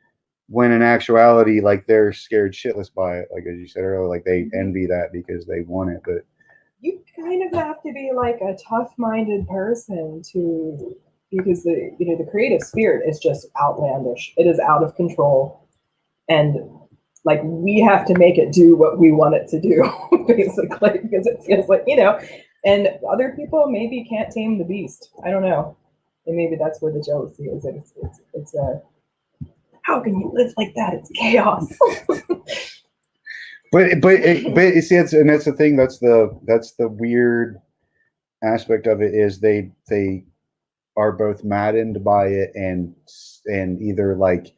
when in actuality, like, they're scared shitless by it. Like, as you said earlier, like, they envy that because they want it. But you kind of have to be like a tough-minded person because the creative spirit is just outlandish. It is out of control. And like, we have to make it do what we want it to do, basically, because it feels like, and other people maybe can't tame the beast. I don't know. And maybe that's where the jealousy is. It's how can you live like that? It's chaos. but see, and that's the thing. That's the weird aspect of it, is they are both maddened by it and either like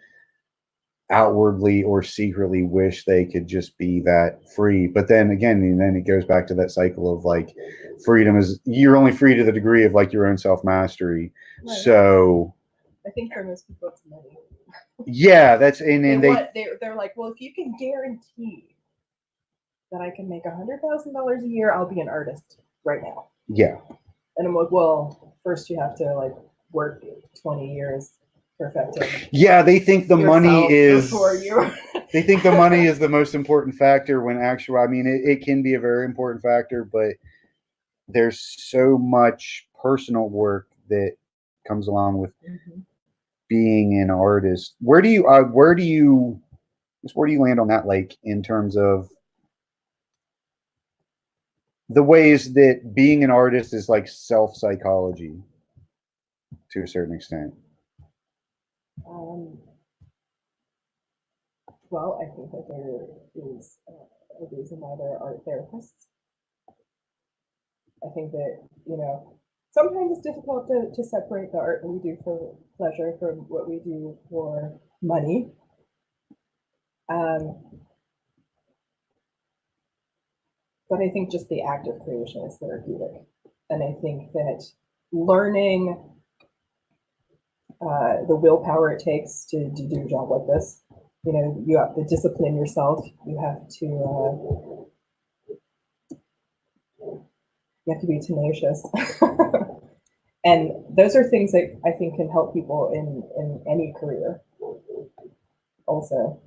outwardly or secretly wish they could just be that free. But then again, and then it goes back to that cycle of like, freedom is, you're only free to the degree of like your own self-mastery. Right. So I think for most people it's money. Yeah, that's they're like, well, if you can guarantee that I can make $100,000 a year, I'll be an artist right now. Yeah. And I'm like, well, first you have to like work 20 years perfecting. Yeah, they think the money is you. They think the money is the most important factor, when actually, I mean, it can be a very important factor, but there's so much personal work that comes along with being an artist. Where do you land on that, like, in terms of the ways that being an artist is like self-psychology to a certain extent? Well, I think that there is a reason why there are art therapists. I think that, sometimes it's difficult to separate the art we do for pleasure from what we do for money. But I think just the act of creation is therapeutic. And I think that learning the willpower it takes to do a job like this, you have to discipline yourself. You have to be tenacious. And those are things that I think can help people in any career also.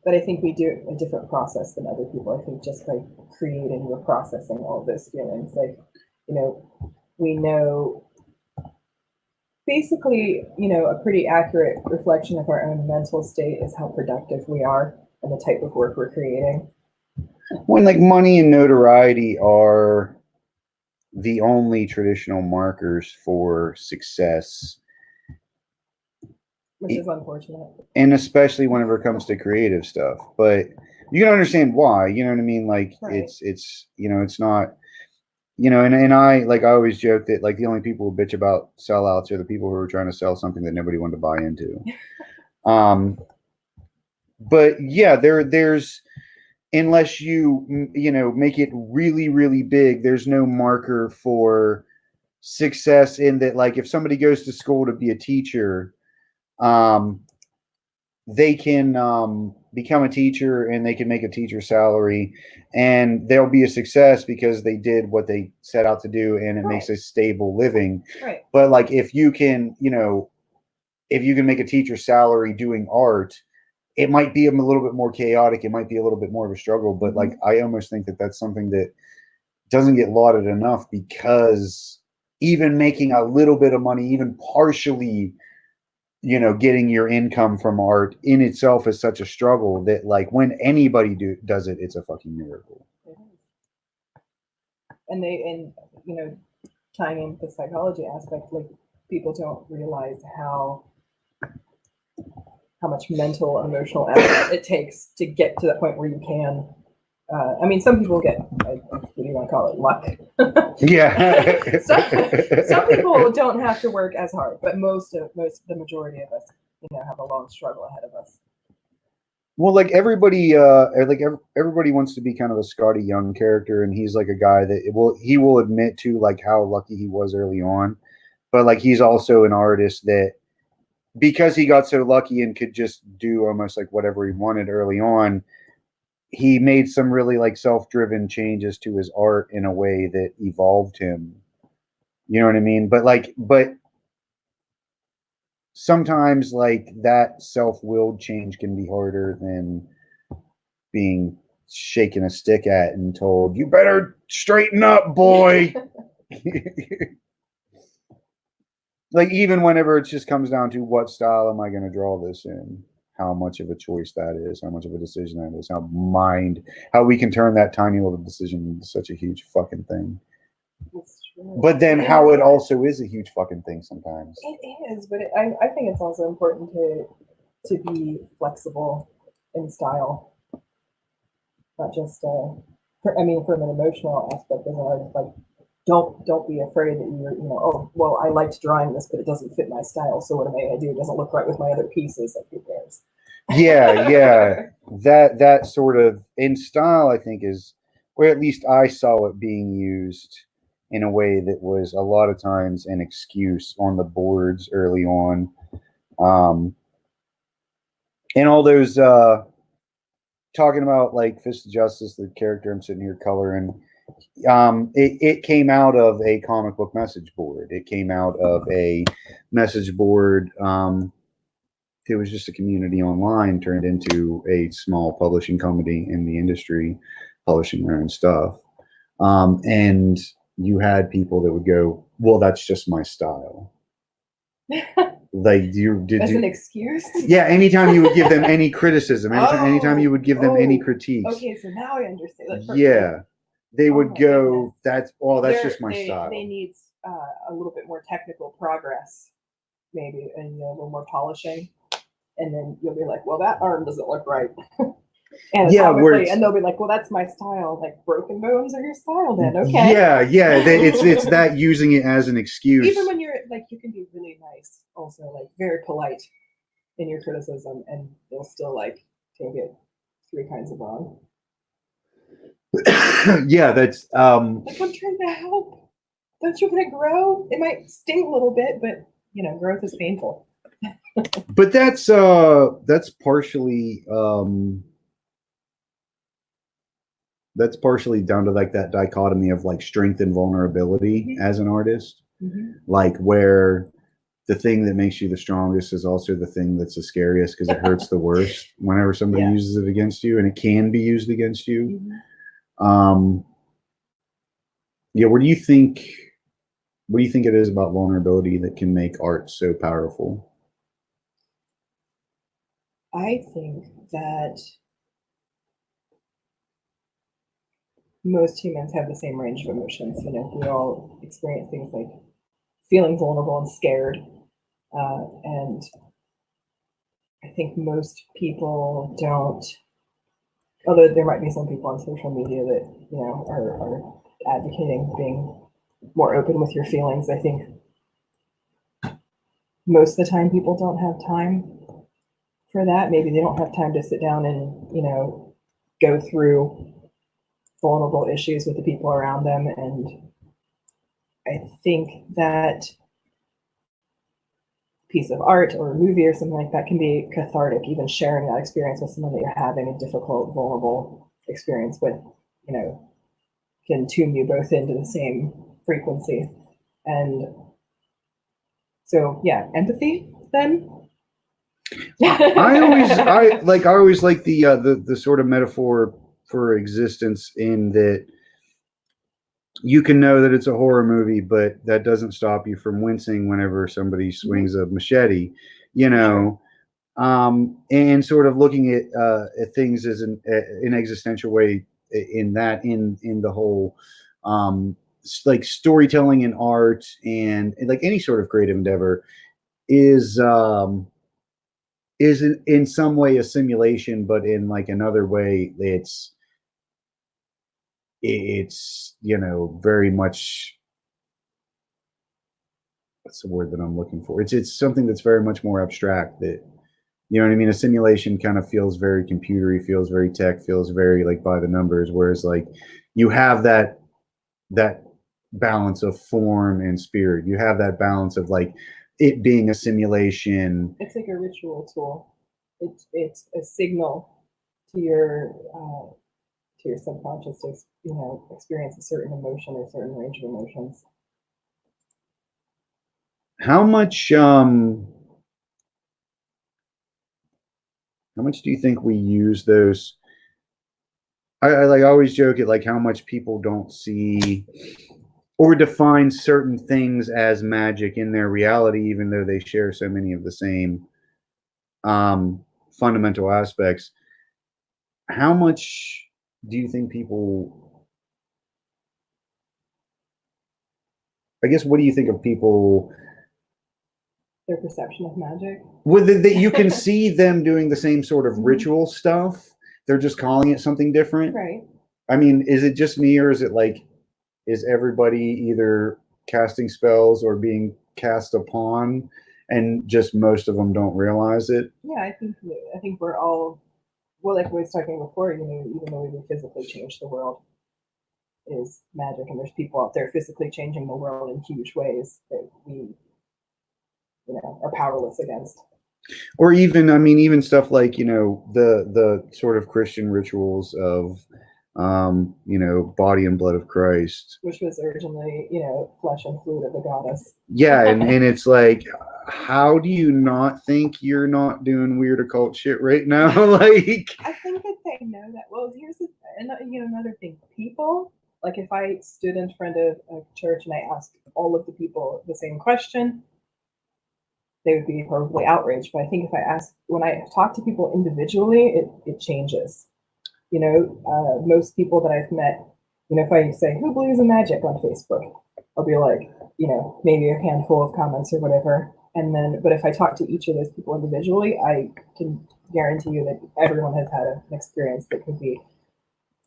But I think we do a different process than other people. I think just by creating, we're processing all those feelings. Like, we know basically, a pretty accurate reflection of our own mental state is how productive we are. and the type of work we're creating. When like money and notoriety are the only traditional markers for success, Which is unfortunate. and especially whenever it comes to creative stuff, but you can understand why, you know what I mean? Like Right. it's it's not, and I always joke that like the only people who bitch about sellouts are the people who are trying to sell something that nobody wanted to buy into. But yeah, there's unless you make it really really big, there's no marker for success in that. Like if somebody goes to school to be a teacher, they can become a teacher and they can make a teacher salary and they'll be a success because they did what they set out to do and it makes a stable living. Right. But like if you can make a teacher salary doing art, it might be a little bit more chaotic, it might be a little bit more of a struggle, but like I almost think that that's something that doesn't get lauded enough, because even making a little bit of money, even partially getting your income from art in itself is such a struggle that like when anybody does it, it's a fucking miracle. And tying into the psychology aspect, like people don't realize how much mental and emotional effort it takes to get to that point where you can. I mean, some people get, what do you want to call it, luck? Yeah. some people don't have to work as hard, but the majority of us, have a long struggle ahead of us. Well, like everybody, everybody wants to be kind of a Scotty Young character, and he's like a guy that he will admit to like how lucky he was early on, but like he's also an artist that, because he got so lucky and could just do almost like whatever he wanted early on, he made some really like self-driven changes to his art in a way that evolved him. You know what I mean? But sometimes like that self-willed change can be harder than being shaken a stick at and told, you better straighten up, boy. Like even whenever it just comes down to what style am I going to draw this in, how much of a choice that is, how much of a decision that is, how we can turn that tiny little decision into such a huge fucking thing. But then how it also is a huge fucking thing sometimes. It is, but I think it's also important to be flexible in style, not just from an emotional aspect as an artist. Like, don't be afraid that you're oh well, I liked drawing this, but it doesn't fit my style. So what am I going to do? It doesn't look right with my other pieces. Like, who cares? Yeah. That sort of in style, I think, is where at least I saw it being used in a way that was a lot of times an excuse on the boards early on. And all those talking about like Fist of Justice, the character I'm sitting here coloring, it came out of a comic book message board. It came out of a message board. It was just a community online turned into a small publishing company in the industry, publishing their own stuff. And you had people that would go, well, that's just my style. Like, as an excuse? Yeah, anytime you would give them any criticism, anytime you would give them any critiques. Okay, so now I understand. Like, they would go, goodness. That's just my style. They need a little bit more technical progress, maybe, and a little more polishing. And then you'll be like, well, that arm doesn't look right. And they'll be like, well, that's my style. Like, broken bones are your style then, okay? Yeah. It's that using it as an excuse. Even when you're like, you can be really nice, also like very polite in your criticism, and they'll still like take it 3 kinds of wrong. Yeah, that's like, I'm trying to help. Don't you want to grow? It might sting a little bit, but growth is painful. But that's partially down to like that dichotomy of like strength and vulnerability as an artist. Like where the thing that makes you the strongest is also the thing that's the scariest, because it hurts the worst whenever somebody uses it against you, and it can be used against you. What do you think it is about vulnerability that can make art so powerful? I think that most humans have the same range of emotions. You know, we all experience things like feeling vulnerable and scared. And I think most people don't, although there might be some people on social media that, you know, are advocating being more open with your feelings. I think most of the time people don't have time for that. Maybe they don't have time to sit down and, you know, go through vulnerable issues with the people around them. And I think that piece of art or a movie or something like that can be cathartic. Even sharing that experience with someone that you're having a difficult, vulnerable experience with, you know, can tune you both into the same frequency. And so, yeah, empathy then. I always like the sort of metaphor for existence, in that you can know that it's a horror movie, but that doesn't stop you from wincing whenever somebody swings a machete, you know. And sort of looking at things as an existential way, in the whole, like storytelling and art, and like any sort of creative endeavor is in some way a simulation, but in like another way it's you know, very much, what's the word that I'm looking for? It's something that's very much more abstract, that, you know what I mean? A simulation kind of feels very computery, feels very tech, feels very like by the numbers, whereas like you have that balance of form and spirit. You have that balance of like it being a simulation. It's like a ritual tool. It's a signal to your subconscious to, you know, experience a certain emotion or a certain range of emotions. How much do you think we use those? I like always joke at like how much people don't see or define certain things as magic in their reality, even though they share so many of the same fundamental aspects. How much do you think people, I guess, what do you think of people, Their perception of magic? that you can see them doing the same sort of ritual stuff, they're just calling it something different? Right. I mean, is it just me, or is it like, is everybody either casting spells or being cast upon, and just most of them don't realize it? Yeah, I think we're all, well, like we was talking before, you know, even though we would physically change the world, is magic, and there's people out there physically changing the world in huge ways that we, you know, are powerless against. Or even, I mean, even stuff like, you know, the sort of Christian rituals of you know, body and blood of Christ, which was originally, you know, flesh and fluid of the goddess. Yeah, and it's like, how do you not think you're not doing weird occult shit right now? Like, I think that they know that. Well, here's another thing. People, like, if I stood in front of a church and I asked all of the people the same question, they would be probably outraged. But I think if I ask, when I talk to people individually, it changes. You know, most people that I've met, you know, if I say, who believes in magic on Facebook, I'll be like, you know, maybe a handful of comments or whatever. And then, but if I talk to each of those people individually, I can guarantee you that everyone has had an experience that could be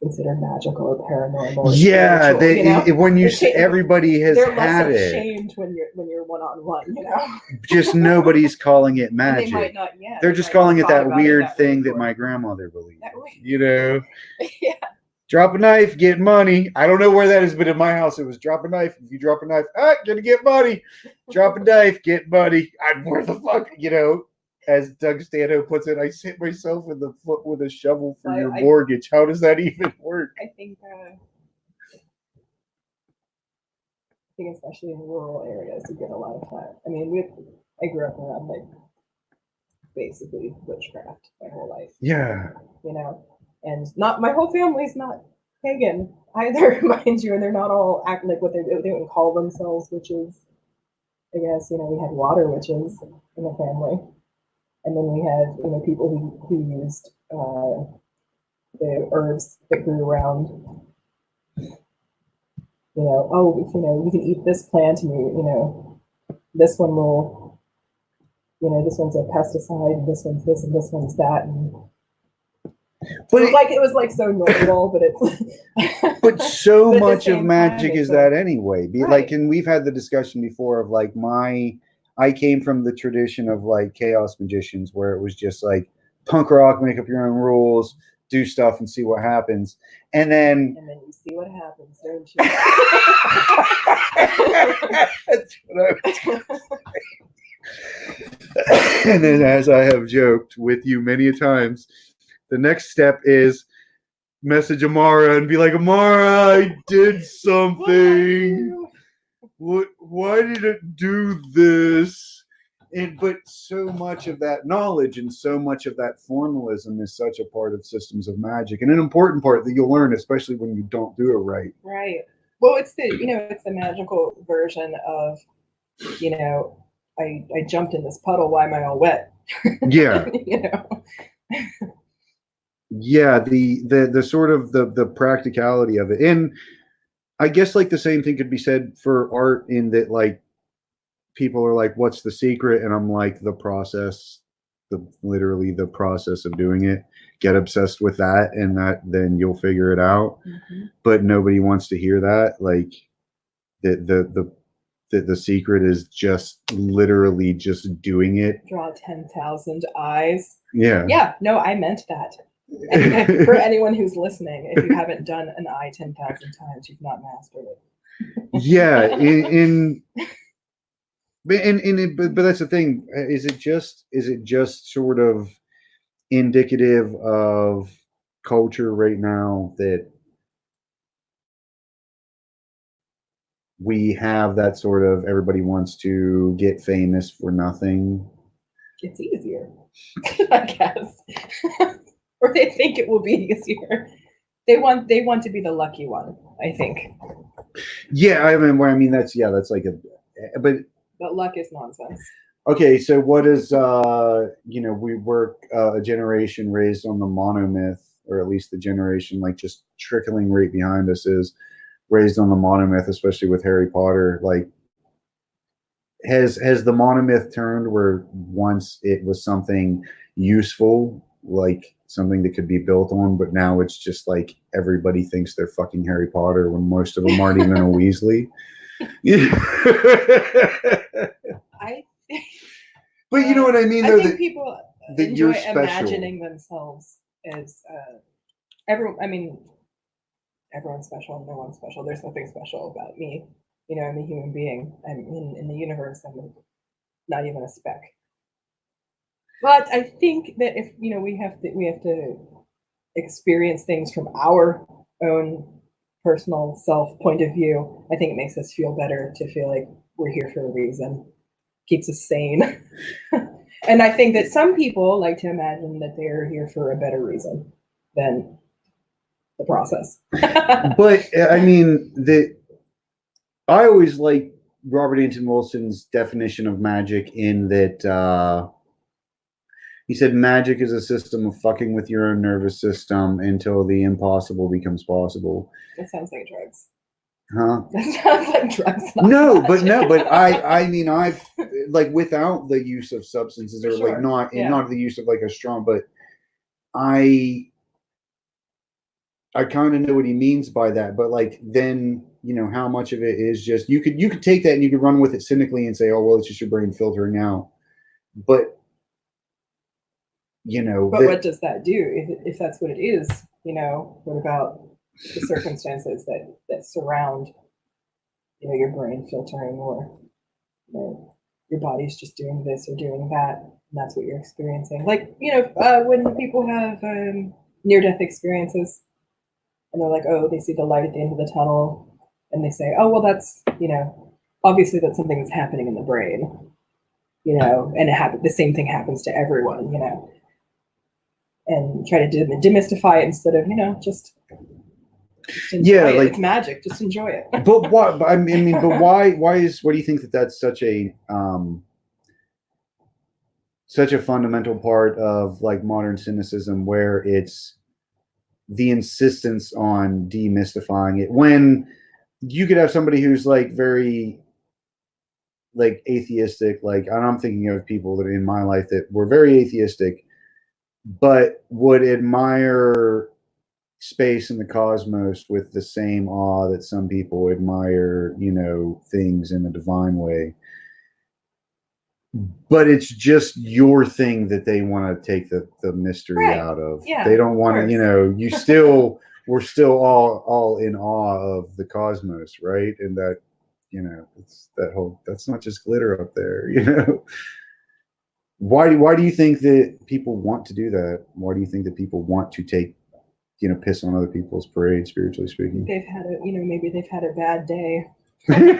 considered magical or paranormal. Or yeah, spiritual, you know? when you say everybody has they're had less it, ashamed when you're one-on-one, you know. just nobody's calling it magic. And they might not, yeah, they're just calling it that weird that thing that my grandmother believed. You know, yeah. Drop a knife, get money. I don't know where that is, but in my house it was drop a knife. If you drop a knife, gonna get money. Drop a knife, get money. Where the fuck, you know? As Doug Stanhope puts it, I hit myself in the foot with a shovel for your mortgage. How does that even work? I think especially in rural areas, you get a lot of that. I mean, I grew up around like basically witchcraft my whole life. Yeah. You know, and not my whole family's not pagan either, mind you, and they're not all acting like what they wouldn't call themselves witches. I guess, you know, we had water witches in the family, and then we had, you know, people who used the herbs that grew around you know, oh, you know, you can eat this plant, and you know, this one will, you know, this one's a pesticide, and this one's this, and this one's that, and But it was like so normal, but it's but so but at the much of same magic time, is it's that like, anyway. Be right. like, and we've had the discussion before of like I came from the tradition of like chaos magicians where it was just like punk rock, make up your own rules, do stuff and see what happens. And then you see what happens, don't you? that's what I was and then, as I have joked with you many a times, the next step is message Amara and be like, Amara, I did something. Why did it do this? But so much of that knowledge and so much of that formalism is such a part of systems of magic, and an important part that you'll learn, especially when you don't do it right. Right. Well, it's the magical version of, you know, I jumped in this puddle. Why am I all wet? Yeah. You know. Yeah, the sort of the practicality of it. And I guess like the same thing could be said for art, in that like people are like, what's the secret? And I'm like, the process, literally the process of doing it. Get obsessed with that, and then you'll figure it out. Mm-hmm. But nobody wants to hear that. Like the secret is just literally just doing it. Draw 10,000 eyes. Yeah. Yeah. No, I meant that. And for anyone who's listening, if you haven't done an eye 10,000 times, you've not mastered it. Yeah. But that's the thing. Is it just sort of indicative of culture right now that we have that sort of everybody wants to get famous for nothing? It's easier, I guess. Or they think it will be easier. They want to be the lucky one, I think. Yeah, I mean that's like but luck is nonsense. Okay, so what is we were a generation raised on the monomyth, or at least the generation like just trickling right behind us is raised on the monomyth, especially with Harry Potter. Like, has the monomyth turned where once it was something useful, like something that could be built on, but now it's just like everybody thinks they're fucking Harry Potter when most of them aren't even a Weasley? But you know what I mean, though, I think people enjoy imagining themselves as everyone. I mean, everyone's special and no one's special. There's nothing special about me. You know, I'm a human being. I'm in the universe. I'm not even a speck. But I think that if we have to experience things from our own personal self point of view. I think it makes us feel better to feel like we're here for a reason. Keeps us sane. And I think that some people like to imagine that they're here for a better reason than the process. But I mean, I always like Robert Anton Wilson's definition of magic, in that he said magic is a system of fucking with your own nervous system until the impossible becomes possible. That sounds like drugs. Huh? That sounds like drugs. But I mean, I've like, without the use of substances, or like not the use of like a strong, but I kind of know what he means by that. But like, then how much of it is just you could take that and you could run with it cynically and say, oh well, it's just your brain filtering out. But what does that do if that's what it is? What about the circumstances that surround your brain filtering, or your body's just doing this or doing that, and that's what you're experiencing? Like when people have near-death experiences and they're like, oh, they see the light at the end of the tunnel, and they say, oh well, that's obviously that's something that's happening in the brain, and the same thing happens to everyone, and try to demystify it instead of just enjoy it. It's magic, just enjoy it. But what I mean, but why do you think that's such a fundamental part of like modern cynicism, where it's the insistence on demystifying it, when you could have somebody who's like very like atheistic, like, and I'm thinking of people that in my life that were very atheistic, but would admire space and the cosmos with the same awe that some people admire, things in a divine way. But it's just your thing that they want to take the mystery Right. out of. Yeah, they don't of want to, course. you still, we're still all in awe of the cosmos, right? And that, it's that whole, that's not just glitter up there, Why do you think that people want to do that? Why do you think that people want to take, piss on other people's parade, spiritually speaking? They've had maybe they've had a bad day. Because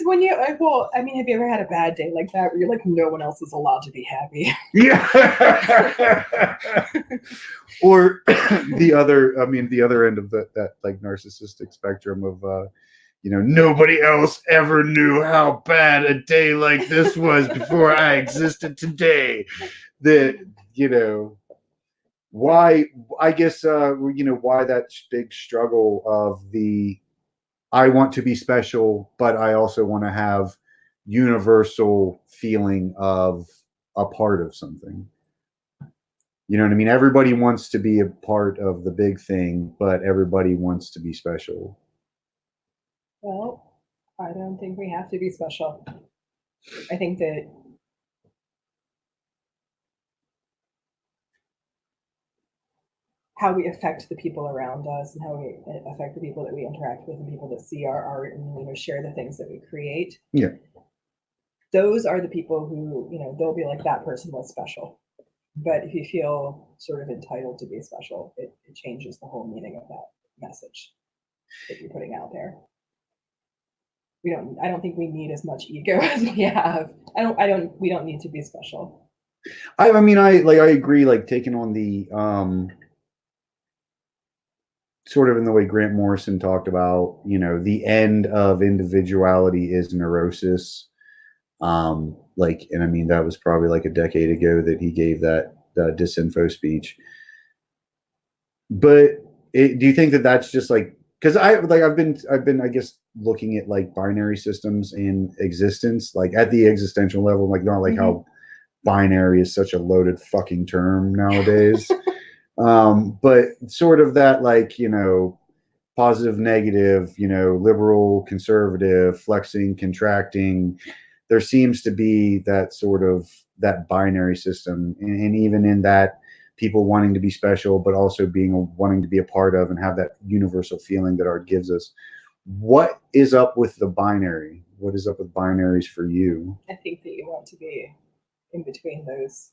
when you, have you ever had a bad day like that where you're like, no one else is allowed to be happy? Yeah. Or the other end of that like narcissistic spectrum of, nobody else ever knew how bad a day like this was before I existed today. That, why, I guess, why that big struggle of the, I want to be special, but I also want to have universal feeling of a part of something. You know what I mean? Everybody wants to be a part of the big thing, but everybody wants to be special. Well, I don't think we have to be special. I think that how we affect the people around us and how we affect the people that we interact with and people that see our art and share the things that we create. Yeah. Those are the people who, they'll be like, that person was special. But if you feel sort of entitled to be special, it changes the whole meaning of that message that you're putting out there. I don't think we need as much ego as we have. We don't need to be special. I agree, like taking on the, sort of in the way Grant Morrison talked about, the end of individuality is neurosis. And that was probably like a decade ago that he gave that disinfo speech. But do you think that that's just like, because I've been I guess looking at like binary systems in existence, like at the existential level, like not like how binary is such a loaded fucking term nowadays. But sort of that, like, positive, negative, liberal, conservative, flexing, contracting. There seems to be that sort of that binary system, and even in that, people wanting to be special, but also wanting to be a part of and have that universal feeling that art gives us. What is up with the binary? What is up with binaries for you? I think that you want to be in between those.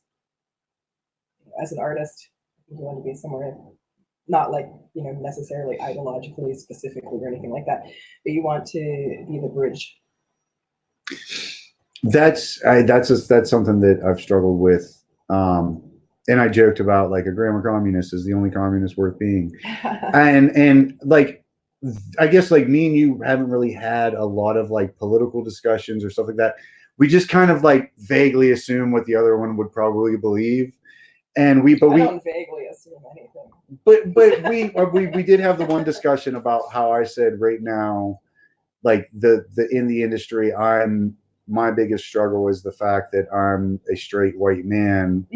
As an artist, you want to be somewhere, not like, necessarily ideologically, specifically, or anything like that, but you want to be the bridge. That's something that I've struggled with. And I joked about, like, a grammar communist is the only communist worth being. and like, I guess like me and you haven't really had a lot of like political discussions or stuff like that. We just kind of like vaguely assume what the other one would probably believe. And we don't vaguely assume anything. But we did have the one discussion about how I said right now, like the in the industry, my biggest struggle is the fact that I'm a straight white man.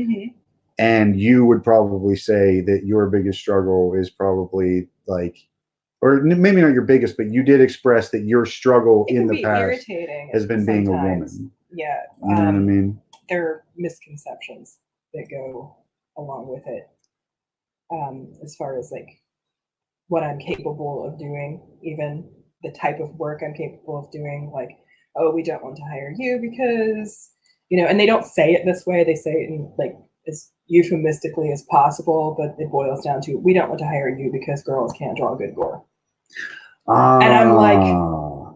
And you would probably say that your biggest struggle is probably like, or maybe not your biggest, but you did express that your struggle in the past has been being a woman. Yeah. You know what I mean? There are misconceptions that go along with it, as far as like what I'm capable of doing, even the type of work I'm capable of doing. Like, oh, we don't want to hire you because, and they don't say it this way. They say it in like as euphemistically as possible, but it boils down to, we don't want to hire you because girls can't draw good gore. And I'm like,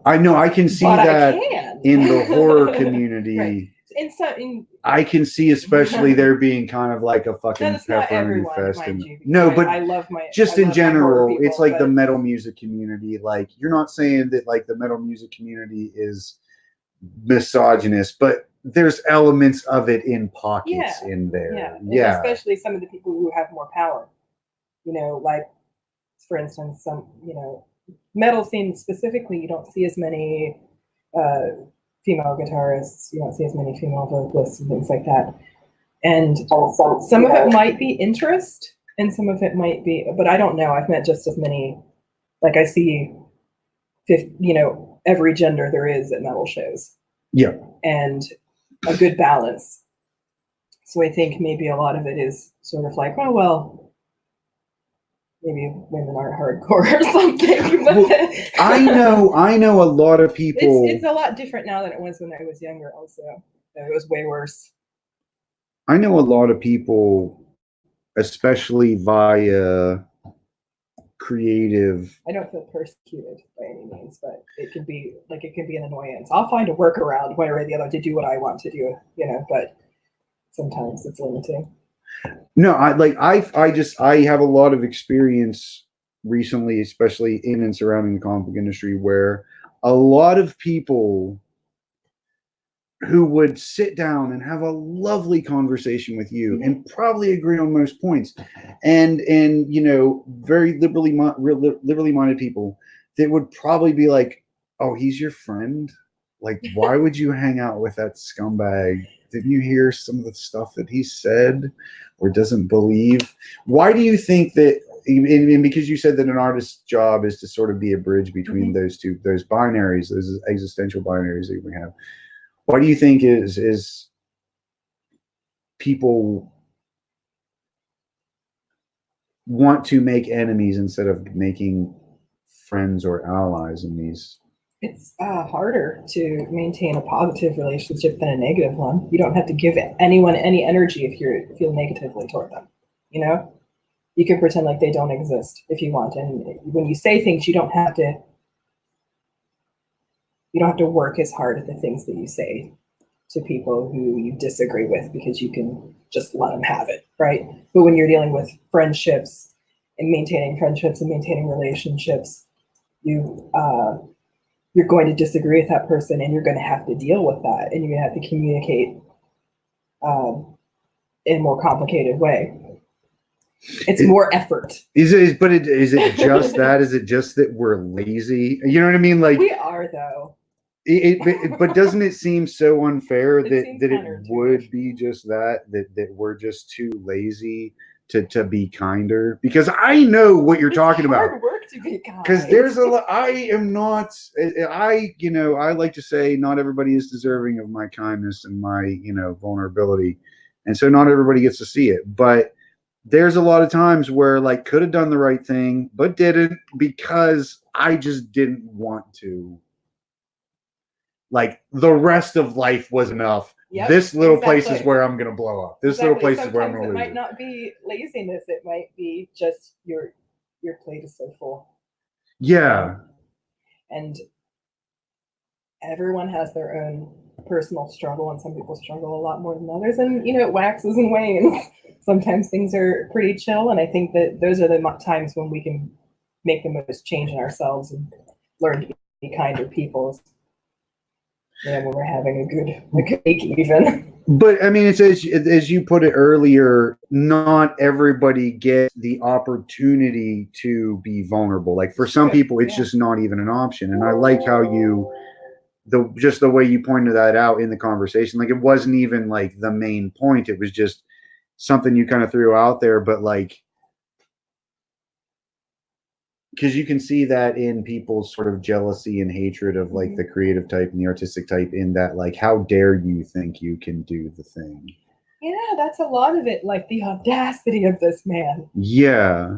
I know, I can see that in the horror community. Right. I can see, especially there being kind of like a fucking pepperoni fest. No, but I love just in general, people, it's like the metal music community. Like, you're not saying that like the metal music community is misogynist, but there's elements of it in pockets in there. Yeah. Especially some of the people who have more power. Like, for instance, some, metal scene specifically, you don't see as many female guitarists, you don't see as many female vocalists and things like that. And some of it might be interest and some of it might be, but I don't know. I've met just as many, like I see, every gender there is at metal shows. Yeah. And a good balance. So I think maybe a lot of it is sort of like, oh, well, maybe women aren't hardcore or something. Well, I know a lot of people. It's a lot different now than it was when I was younger also. It was way worse. I know a lot of people, especially via creative. I don't feel persecuted by any means, but it could be an annoyance. I'll find a workaround one way or the other to do what I want to do, but sometimes it's limiting. No, I have a lot of experience recently, especially in and surrounding the comic book industry, where a lot of people who would sit down and have a lovely conversation with you and probably agree on most points, and very liberally minded people that would probably be like, oh, he's your friend, like why would you hang out with that scumbag? Didn't you hear some of the stuff that he said or doesn't believe? Why do you think that? And because you said that an artist's job is to sort of be a bridge between those binaries, those existential binaries that we have. Why do you think is people want to make enemies instead of making friends or allies in these? It's harder to maintain a positive relationship than a negative one. You don't have to give anyone any energy if you feel negatively toward them. You can pretend like they don't exist if you want. And when you say things, you don't have to work as hard at the things that you say to people who you disagree with, because you can just let them have it, right? But when you're dealing with friendships and maintaining relationships, you're going to disagree with that person, and you're going to have to deal with that, and you're going to have to communicate in a more complicated way. It's more effort. Is it just that? Is it just that we're lazy? You know what I mean? Like, we are, though. But doesn't it seem so unfair that it would be just that we're just too lazy to be kinder? Because I know what you're talking about. It's hard work to be kind. Because there's a lot. I like to say not everybody is deserving of my kindness and my vulnerability, and so not everybody gets to see it. But there's a lot of times where could have done the right thing but didn't, because I just didn't want to. Like, the rest of life was enough. Yep, this little place is where I'm going to blow up. This little place is where I'm going to lose. It might not be laziness. It might be just your plate is so full. Yeah. And everyone has their own personal struggle, and some people struggle a lot more than others. And, it waxes and wanes. Sometimes things are pretty chill, and I think that those are the times when we can make the most change in ourselves and learn to be kinder people. When we're having a good week even. But I mean, it's as you put it earlier, not everybody gets the opportunity to be vulnerable. Like, for some people, it's just not even an option. And I like how the way you pointed that out in the conversation. Like, it wasn't even like the main point. It was just something you kind of threw out there, but because you can see that in people's sort of jealousy and hatred of the creative type and the artistic type, in that how dare you think you can do the thing? Yeah, that's a lot of it. Like, the audacity of this man. Yeah.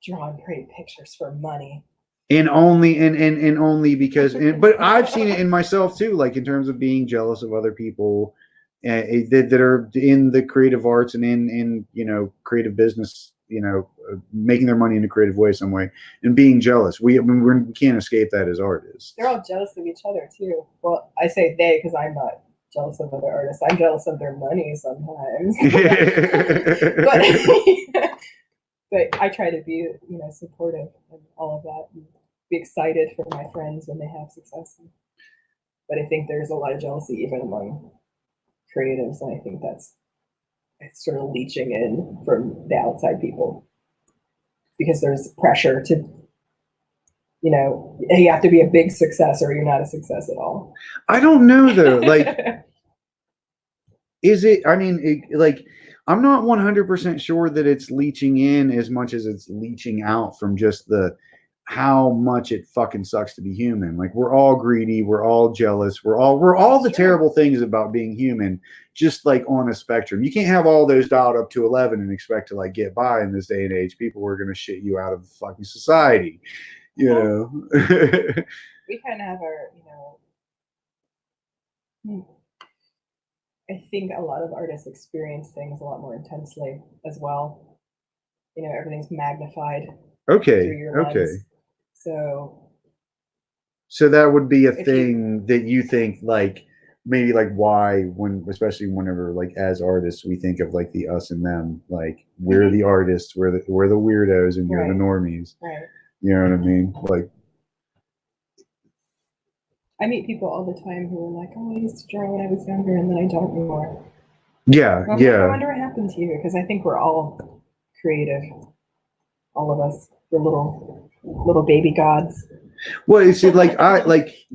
Drawing pretty pictures for money. And only because, but I've seen it in myself too, in terms of being jealous of other people that are in the creative arts and in creative business, making their money in a creative way, some way, and being jealous. We can't escape that as artists. They're all jealous of each other too. Well, I say they because I'm not jealous of other artists. I'm jealous of their money sometimes. but I try to be, supportive of all of that, and be excited for my friends when they have success. But I think there's a lot of jealousy even among creatives, and I think it's sort of leaching in from the outside people, because there's pressure to you know, you have to be a big success or you're not a success at all. I don't know though. Like, is it? I mean, like, I'm not 100% sure that it's leaching in as much as it's leaching out from just the how much it fucking sucks to be human. Like, we're all greedy, we're all jealous, we're all the terrible things about being human, just like on a spectrum. You can't have all those dialed up to 11 and expect to like get by in this day and age. People are going to shit you out of fucking society, you know. We kind of have our, I think a lot of artists experience things a lot more intensely as well. You know, everything's magnified through your lens. So that would be a thing that you think, like, maybe like why, when, especially whenever like as artists we think of like the us and them, like we're the artists, we're the weirdos and you're the normies. Right. You know what I mean? Like, I meet people all the time who are like, "Oh, I used to draw when I was younger, and then I don't anymore." Yeah, well, yeah. I wonder what happened to you, because I think we're all creative. All of us, we're little baby gods. Well, you see, like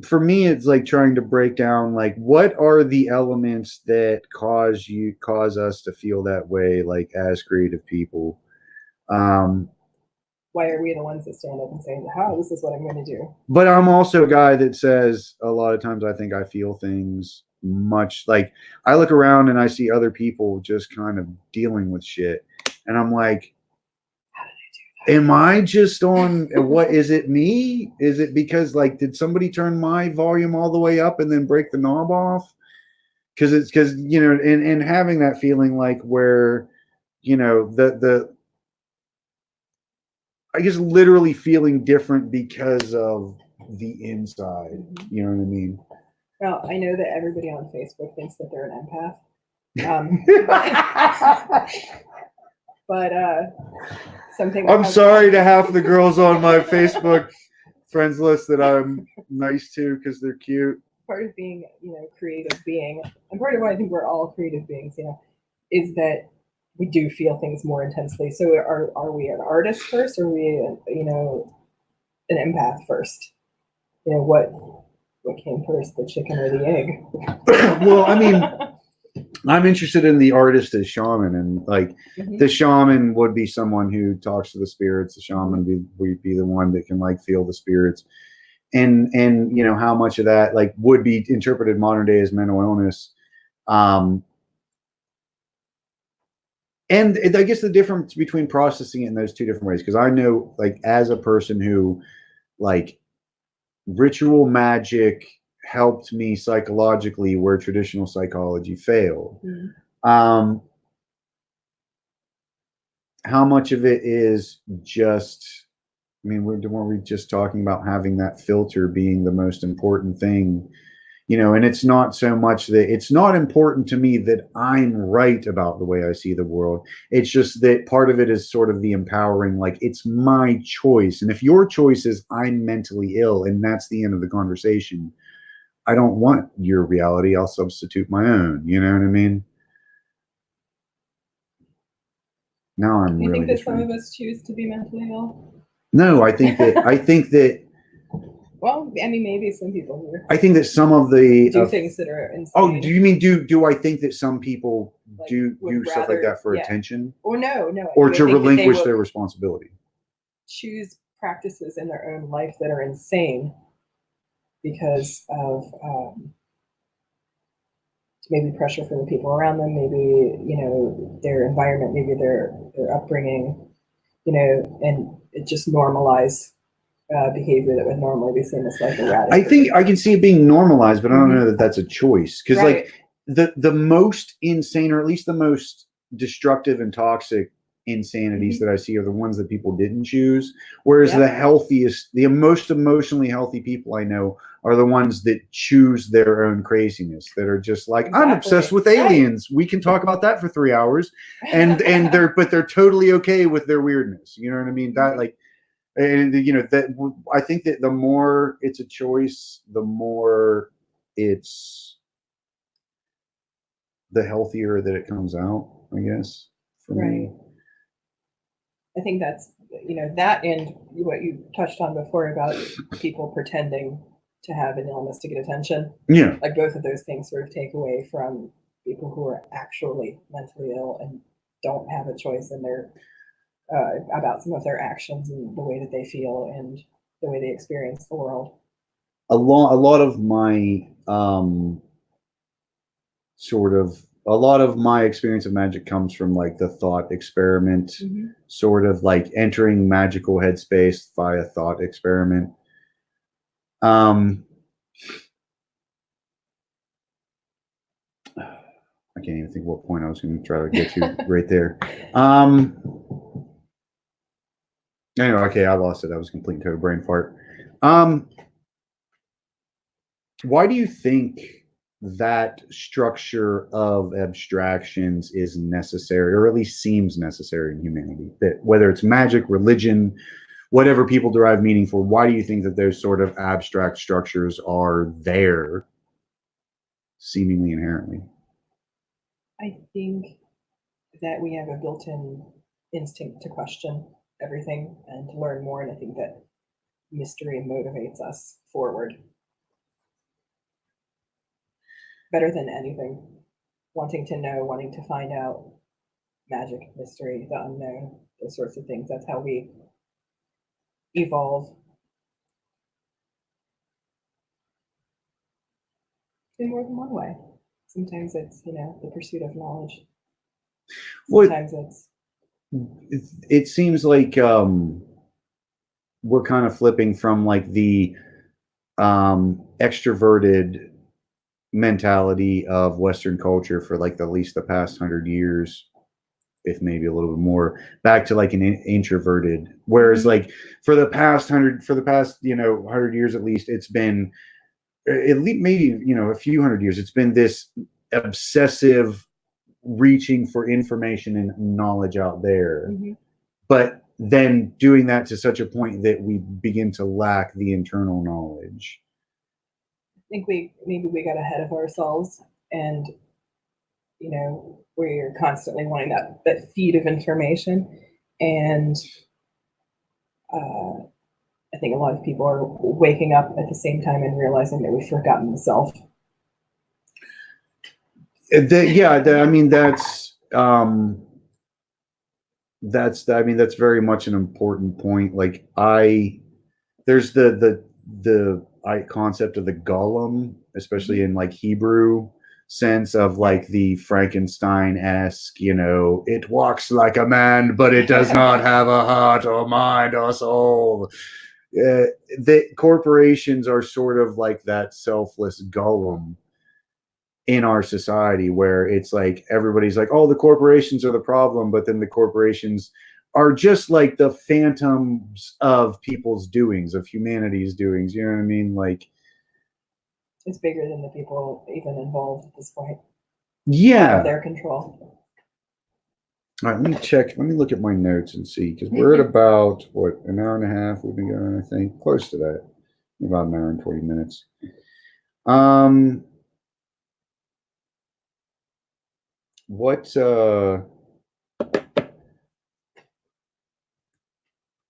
for me, it's like trying to break down like what are the elements that cause us to feel that way, like as creative people. Why are we the ones that stand up and say, "How this is what I'm going to do"? But I'm also a guy that says a lot of times I think I feel things much like I look around and I see other people just kind of dealing with shit, and I'm like, am I just on what is it me? Is it because like did somebody turn my volume all the way up and then break the knob off? Because you know, and having that feeling like where, you know, the I guess literally feeling different because of the inside. You know what I mean? Well, I know that everybody on Facebook thinks that they're an empath. But something. I'm sorry to half the girls on my Facebook friends list that I'm nice to because they're cute. Part of being, creative being, and part of why I think we're all creative beings, is that we do feel things more intensely. So are we an artist first, or are we, an empath first? What came first, the chicken or the egg? Well, I mean, I'm interested in the artist as shaman, and like the shaman would be someone who talks to the spirits. The shaman would be the one that can like feel the spirits, and you know how much of that like would be interpreted modern day as mental illness. And I guess the difference between processing it in those two different ways, because I know like as a person who like ritual magic helped me psychologically where traditional psychology failed. How much of it is just, I mean, weren't we just talking about having that filter being the most important thing? You know, and it's not so much that it's not important to me that I'm right about the way I see the world. It's just that part of it is sort of the empowering, like it's my choice. And if your choice is I'm mentally ill and that's the end of the conversation, I don't want your reality. I'll substitute my own. You know what I mean? Now I'm you really think that some of us choose to be mentally ill? No, I think that well, I mean, maybe some people here. I think that some of the do things that are insane. Oh, do you mean do I think that some people like, do stuff like that for attention? Or no. Or to relinquish their responsibility. Choose practices in their own life that are insane because of maybe pressure from the people around them, maybe their environment, maybe their upbringing, and it just normalize behavior that would normally be seen as like erratic. I think I can see it being normalized, but I don't know that that's a choice, because like the most insane, or at least the most destructive and toxic insanities that I see are the ones that people didn't choose, whereas the healthiest, the most emotionally healthy people I know are the ones that choose their own craziness, that are just like, I'm obsessed with aliens. We can talk about that for 3 hours, and they're totally okay with their weirdness. You know what I mean? That like. And that I think that the more it's a choice, the more it's the healthier that it comes out, I guess, for me. I think that's, that and what you touched on before about people pretending to have an illness to get attention. Yeah. Like both of those things sort of take away from people who are actually mentally ill and don't have a choice in their about some of their actions and the way that they feel and the way they experience the world. A lot of my a lot of my experience of magic comes from like the thought experiment, sort of like entering magical headspace via thought experiment. I can't even think what point I was going to try to get to right there. Anyway, okay, I lost it. That was a complete and total brain fart. Why do you think that structure of abstractions is necessary, or at least seems necessary in humanity? That whether it's magic, religion, whatever people derive meaning for, why do you think that those sort of abstract structures are there, seemingly inherently? I think that we have a built-in instinct to question everything and to learn more, and I think that mystery motivates us forward better than anything. Wanting to know, wanting to find out, magic, mystery, the unknown, those sorts of things. That's how we evolve in more than one way. Sometimes it's, the pursuit of knowledge. Sometimes it seems like we're kind of flipping from like the extroverted mentality of Western culture for like at least the past 100 years, if maybe a little bit more, back to like an introverted. Whereas like for the past 100 years at least, it's been at least maybe a few hundred years, it's been this obsessive reaching for information and knowledge out there. But then doing that to such a point that we begin to lack the internal knowledge. I think we got ahead of ourselves, and we're constantly wanting that feed of information, and I think a lot of people are waking up at the same time and realizing that we've forgotten the self. I mean that's very much an important point. Like there's the concept of the golem, especially in like Hebrew sense of like the Frankenstein-esque, it walks like a man, but it does not have a heart or mind or soul. The corporations are sort of like that selfless golem in our society, where it's like everybody's like, oh, the corporations are the problem, but then the corporations are just like the phantoms of people's doings, of humanity's doings. You know what I mean? Like, it's bigger than the people even involved at this point. Yeah. Out of their control. All right, let me check. Let me look at my notes and see, because we're at about, an hour and a half we've been going, I think. Close to that. About an hour and 20 minutes.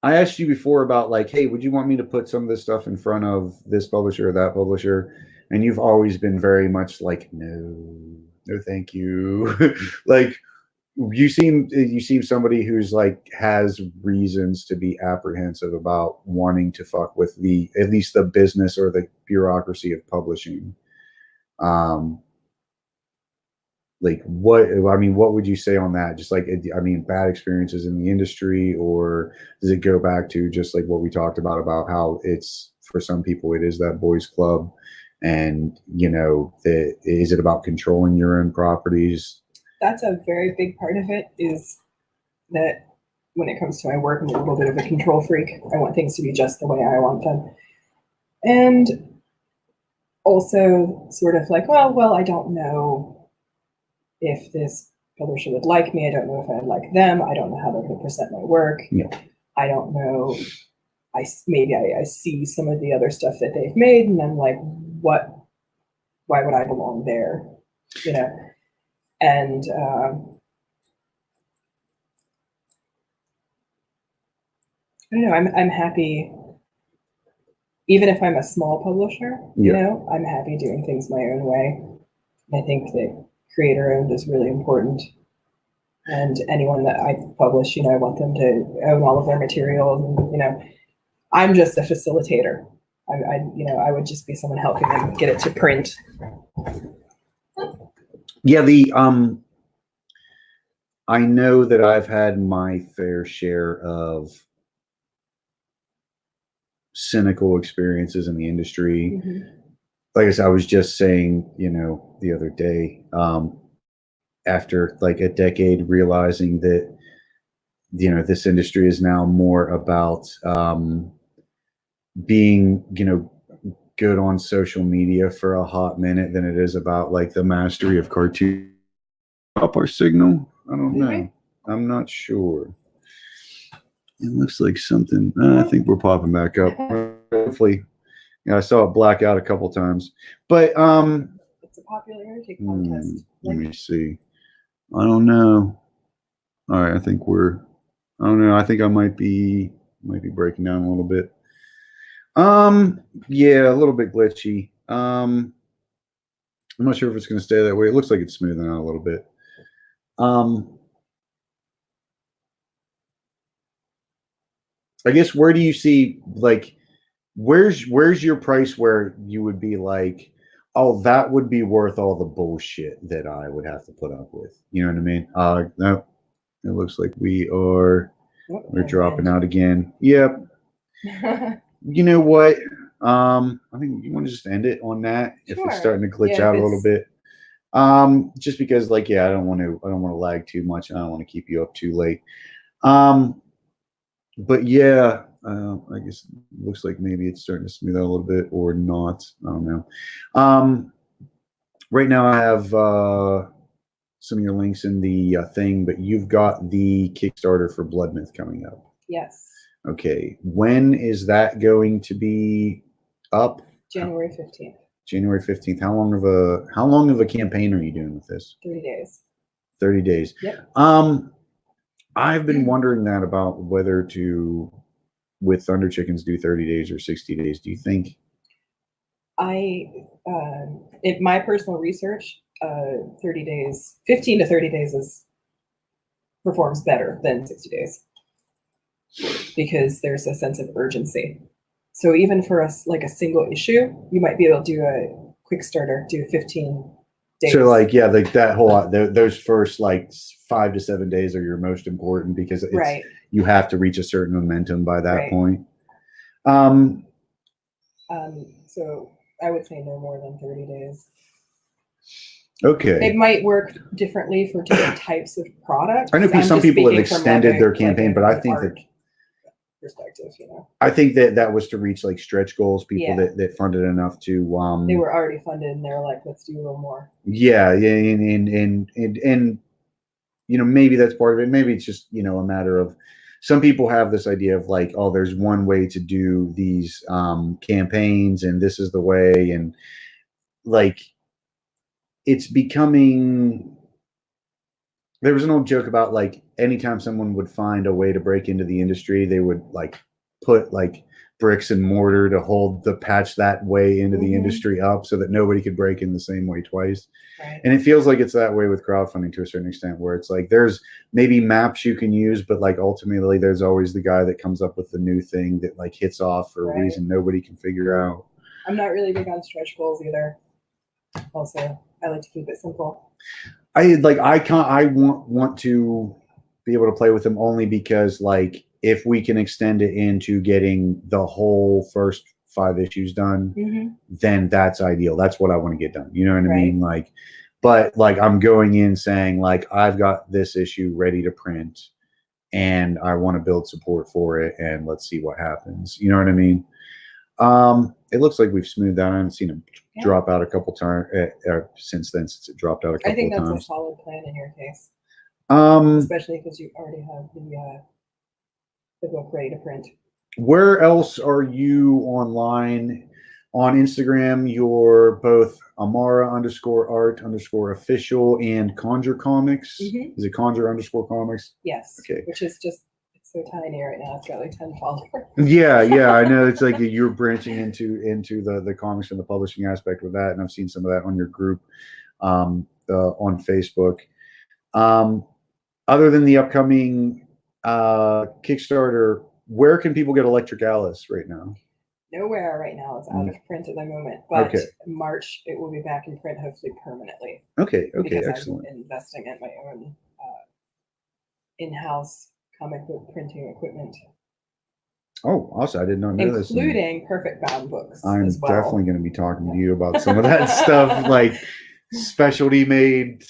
I asked you before about like, hey, would you want me to put some of this stuff in front of this publisher or that publisher? And you've always been very much like, no, thank you. Like, you seem somebody who's like has reasons to be apprehensive about wanting to fuck with at least the business or the bureaucracy of publishing. Like what would you say on that? Just like, bad experiences in the industry, or does it go back to just like what we talked about how it's, for some people it is that boys club, and is it about controlling your own properties? That's a very big part of it, is that when it comes to my work, I'm a little bit of a control freak. I want things to be just the way I want them. And also sort of like, well, I don't know if this publisher would like me. I don't know if I'd like them. I don't know how they're going to present my work. Yeah. I don't know. I see some of the other stuff that they've made, and I'm like, why would I belong there? And I don't know. I'm happy, even if I'm a small publisher. You Yeah. know, I'm happy doing things my own way. I think that creator owned is really important. And anyone that I publish, you know, I want them to own all of their materials. And, you know, I'm just a facilitator. I would just be someone helping them get it to print. Yeah, I know that I've had my fair share of cynical experiences in the industry. Like I said, I was just saying, you know, the other day, after like a decade realizing that, you know, this industry is now more about being, you know, good on social media for a hot minute than it is about like the mastery of cartoon. Up our signal? I don't know. I'm not sure. It looks like something. I think we're popping back up. Hopefully, yeah, I saw it black out a couple times. But It's a popularity contest. let me see. I don't know. All right, I think we're. I don't know. I think I might be breaking down a little bit. Yeah, a little bit glitchy. I'm not sure if it's going to stay that way. It looks like it's smoothing out a little bit. I guess where do you see like where's your price where you would be like, oh, that would be worth all the bullshit that I would have to put up with. You know what I mean? No, it looks like we're dropping out again. Yep. You know what? I think you want to just end it on that if it's starting to glitch out a little bit. Just because like, yeah, I don't want to lag too much and I don't want to keep you up too late. But yeah, I guess it looks like maybe it's starting to smooth out a little bit or not. I don't know. Right now I have some of your links in the thing, but you've got the Kickstarter for Blood Myth coming up. Yes. Okay. When is that going to be up? January 15th. January 15th. How long of a campaign are you doing with this? 30 days. 30 days. Yep. I've been wondering that about whether to, with Thunder Chickens, do 30 days or 60 days. Do you think? In my personal research, 30 days, 15 to 30 days performs better than 60 days because there's a sense of urgency. So even for us, like a single issue, you might be able to do a quick starter, do 15 days. So like, yeah, like that whole, those first like 5 to 7 days are your most important because it's, you have to reach a certain momentum by that point. So I would say no more than 30 days. Okay. It might work differently for different types of products. I know some people have extended their campaign, but I think that perspective, you know. I think that was to reach like stretch goals, people that funded enough to they were already funded and they were like, let's do a little more. Yeah, and you know, maybe that's part of it. Maybe it's just, you know, a matter of some people have this idea of like, oh, there's one way to do these campaigns and this is the way, and like it's becoming, there was an old joke about like anytime someone would find a way to break into the industry, they would like put like bricks and mortar to hold the patch that way into the industry up so that nobody could break in the same way twice. And it feels like it's that way with crowdfunding to a certain extent, where it's like there's maybe maps you can use, but like ultimately there's always the guy that comes up with the new thing that like hits off for a reason nobody can figure out. I'm not really big on stretch goals either. Also, I like to keep it simple. I want to be able to play with them only because like if we can extend it into getting the whole first 5 issues done, then that's ideal. That's what I want to get done. You know what I mean? Like, but like I'm going in saying like I've got this issue ready to print and I want to build support for it and let's see what happens. You know what I mean? It looks like we've smoothed out. I haven't seen it drop out a couple times since then, since it dropped out a couple of times. I think that's a solid plan in your case. Especially because you already have the book ready to print. Where else are you online? On Instagram, you're both Amara _art_official and Conjure Comics. Is it Conjure _comics? Yes. Okay. Which is just, so tiny right now. It's got like 10 followers. Yeah, I know. It's like you're branching into the comics and the publishing aspect of that, and I've seen some of that on your group on Facebook. Other than the upcoming Kickstarter, where can people get Electric Alice right now? Nowhere right now. It's out of print at the moment, but Okay. in March it will be back in print, hopefully permanently. Okay, Because excellent. I'm investing in my own in-house comic book printing equipment. Oh, awesome! I did not know this. Including perfect bound books. I'm as well. definitely going to be talking to you about some of that stuff, like specialty made,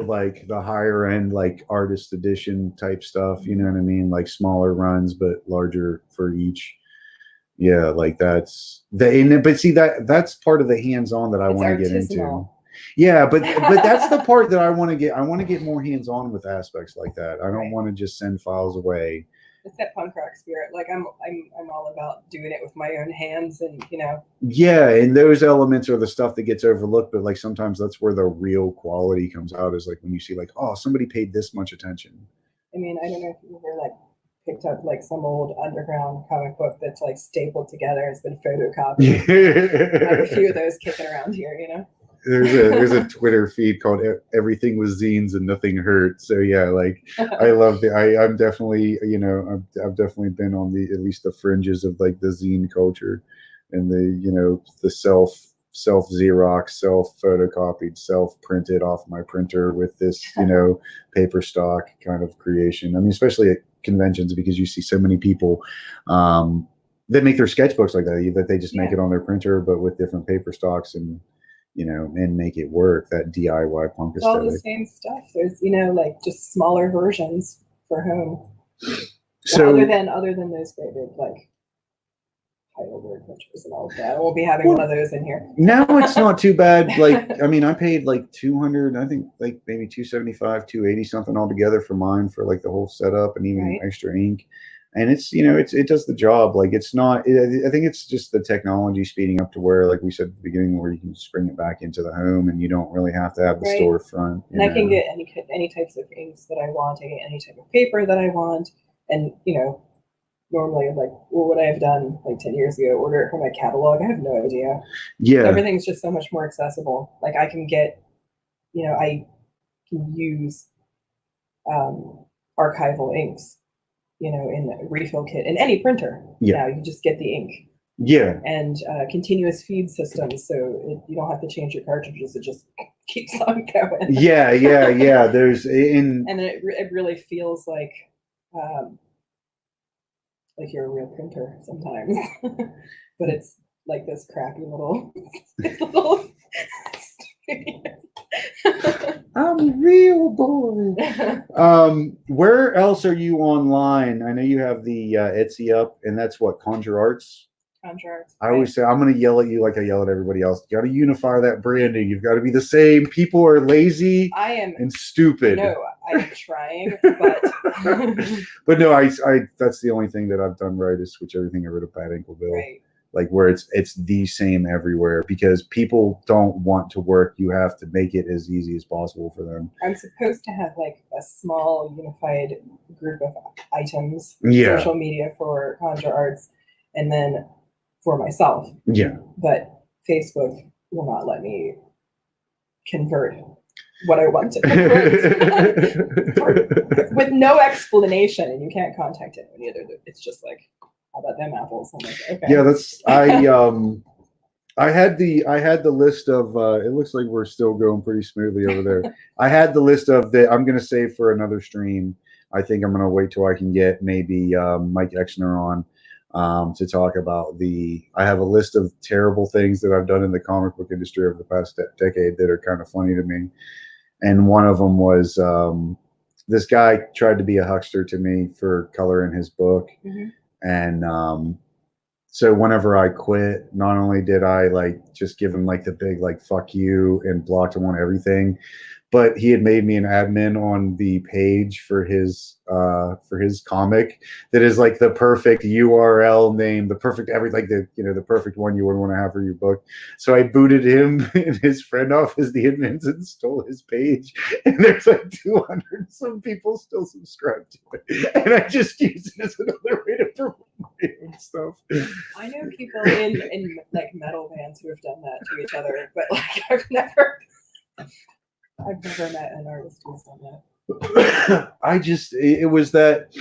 like the higher end, like artist edition type stuff. You know what I mean? Like smaller runs, but larger for each. Yeah, like that's but see that's part of the hands-on that I want to get into. Yeah, but that's the part that I want to get. I want to get more hands-on with aspects like that. I don't want to just send files away. It's that punk rock spirit. Like I'm all about doing it with my own hands, and Yeah, and those elements are the stuff that gets overlooked. But like sometimes that's where the real quality comes out. Is like when you see like, oh, somebody paid this much attention. I mean, I don't know if you ever like picked up like some old underground comic book that's like stapled together. It's been photocopied. I have a few of those kicking around here. There's a Twitter feed called "Everything Was Zines and Nothing Hurt." So yeah, like I love I'm definitely I've definitely been on at least the fringes of like the zine culture, and the self Xerox, self photocopied, self printed off my printer with this paper stock kind of creation. I mean, especially at conventions, because you see so many people that make their sketchbooks like that they just make it on their printer, but with different paper stocks and make it work. That DIY punk it's all aesthetic. the same stuff. There's like just smaller versions for home. So other than those great big like Heidelberg pictures and all of that, I won't be having one of those in here. Now it's not too bad. Like I mean, I paid like $200, I think like maybe $275, $280 something altogether for mine for like the whole setup and even extra ink. And it's it does the job. Like it's not. I think it's just the technology speeding up to where, like we said at the beginning, where you can just bring it back into the home, and you don't really have to have the storefront. And I can get any types of inks that I want. I get any type of paper that I want, and normally like what would I have done like 10 years ago? Order it from my catalog. I have no idea. Yeah, everything's just so much more accessible. Like I can get, I can use archival inks. In the refill kit in any printer. Now you just get the ink. Yeah. And continuous feed systems, so you don't have to change your cartridges. It just keeps on going. Yeah. There's and then it really feels like you're a real printer sometimes, but it's like this crappy little I'm a real boy. Where else are you online? I know you have the Etsy up, and that's what Conjure Arts. Conjure Arts. I always say I'm going to yell at you like I yell at everybody else. You got to unify that branding. You've got to be the same. People are lazy. I am and stupid. No, I'm trying, but but no, I that's the only thing that I've done right is switch everything over to Bad Ankle Bill. Right. Like where it's the same everywhere, because people don't want to work. You have to make it as easy as possible for them. I'm supposed to have like a small unified group of items, social media for Conjure Arts, and then for myself. Yeah. But Facebook will not let me convert what I want to convert with no explanation, and you can't contact anyone either. It's just like, how about them apples? I'm like, okay. Yeah, that's I had the list of it looks like we're still going pretty smoothly over there. I had the list of that I'm gonna save for another stream. I think I'm gonna wait till I can get maybe Mike Exner on to talk about I have a list of terrible things that I've done in the comic book industry over the past decade that are kind of funny to me. And one of them was this guy tried to be a huckster to me for color in his book. Mm-hmm. And so whenever I quit, not only did I like just give him like the big like fuck you and blocked him on everything, but he had made me an admin on the page for his comic that is like the perfect URL name, the perfect everything, the perfect one you would want to have for your book. So I booted him and his friend off as the admins and stole his page, and there's like 200 some people still subscribed to it, and I just use it as another way to promote my own stuff. I know people in like metal bands who have done that to each other, but like I've never met an artist who's done that. It was that,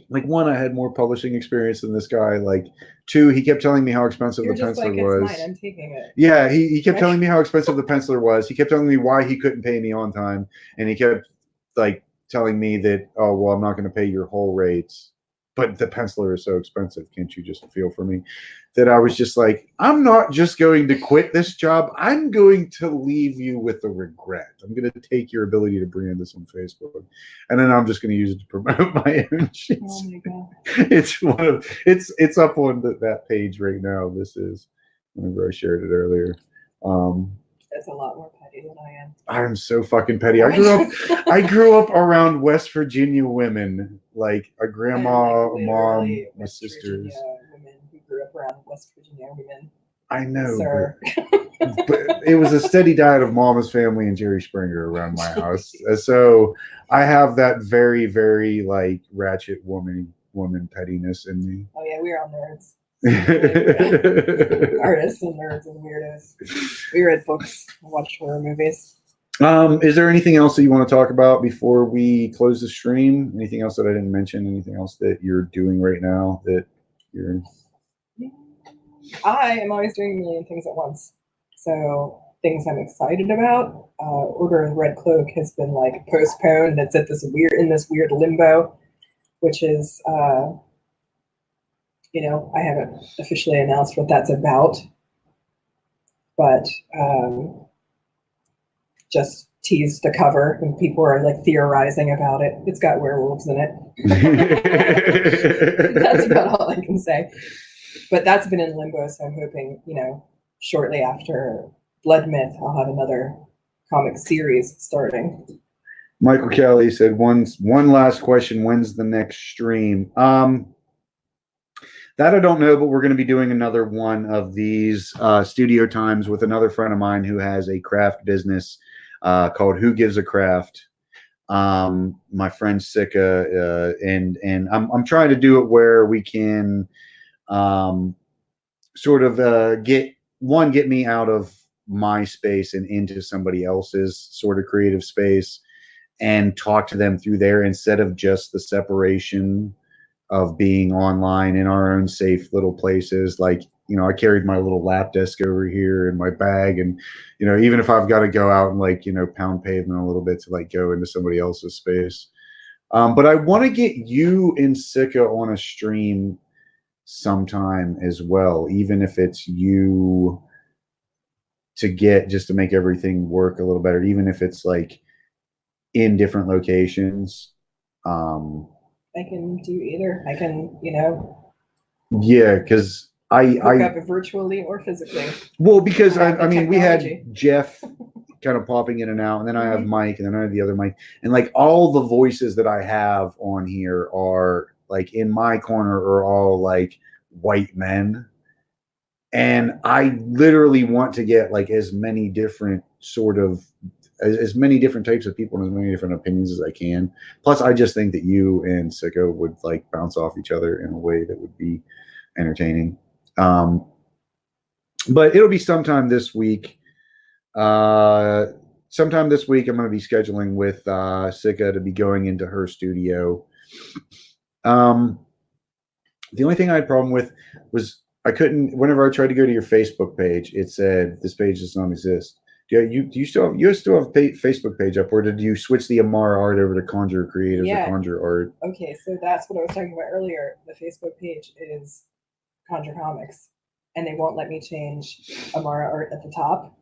like, one, I had more publishing experience than this guy. Like, two, he kept telling me how expensive You're the just penciler like, was. it's mine, I'm taking it. Yeah, he kept telling me how expensive the penciler was. He kept telling me why he couldn't pay me on time, and he kept like telling me that, oh well, I'm not going to pay your whole rates, but the penciler is so expensive. Can't you just feel for me? That I was just like, I'm not just going to quit this job. I'm going to leave you with a regret. I'm going to take your ability to brand this on Facebook, and then I'm just going to use it to promote my own shit. Oh my god! It's up on that page right now. This is whenever I shared it earlier. That's a lot more petty than I am. I'm so fucking petty. I grew up around West Virginia women, like a grandma, like mom, my West sisters. Virginia women who grew up around West Virginia women. I know, Sir. but it was a steady diet of Mama's Family and Jerry Springer around my house. So I have that very, very like ratchet woman pettiness in me. Oh yeah, we're all nerds. Artists and nerds and weirdos. We read books and watched horror movies. Is there anything else that you want to talk about before we close the stream? Anything else that I didn't mention? Anything else that you're doing right now that you're... I am always doing a million things at once. So things I'm excited about. Order of the Red Cloak has been like postponed. It's at this weird limbo, which is I haven't officially announced what that's about, but just teased the cover and people are like theorizing about it. It's got werewolves in it. That's about all I can say. But that's been in limbo, so I'm hoping, shortly after Blood Myth, I'll have another comic series starting. Michael Kelly said, one last question. When's the next stream? That I don't know, but we're going to be doing another one of these studio times with another friend of mine who has a craft business called Who Gives a Craft. My friend Sika, and I'm trying to do it where we can sort of get me out of my space and into somebody else's sort of creative space and talk to them through there instead of just the separation of being online in our own safe little places. Like, I carried my little lap desk over here in my bag, and even if I've got to go out and like pound pavement a little bit to like go into somebody else's space, but I want to get you and Sika on a stream sometime as well, even if it's you just to make everything work a little better, even if it's like in different locations. I can do either. I can, yeah, because I up virtually or physically. Well, because I mean, we had technology. Jeff kind of popping in and out, and then I have Mike, and then I have the other Mike, and like all the voices that I have on here are like in my corner are all like white men, and I literally want to get like as many different as many different types of people and as many different opinions as I can. Plus, I just think that you and Sicko would like bounce off each other in a way that would be entertaining. But it'll be sometime this week. I'm going to be scheduling with Sika to be going into her studio. The only thing I had a problem with was I couldn't. Whenever I tried to go to your Facebook page, it said this page does not exist. Do you still have a Facebook page up, or did you switch the Amara art over to Conjure Creatives or Conjure Art? Okay, so that's what I was talking about earlier. The Facebook page is Conjure Comics, and they won't let me change Amara art at the top.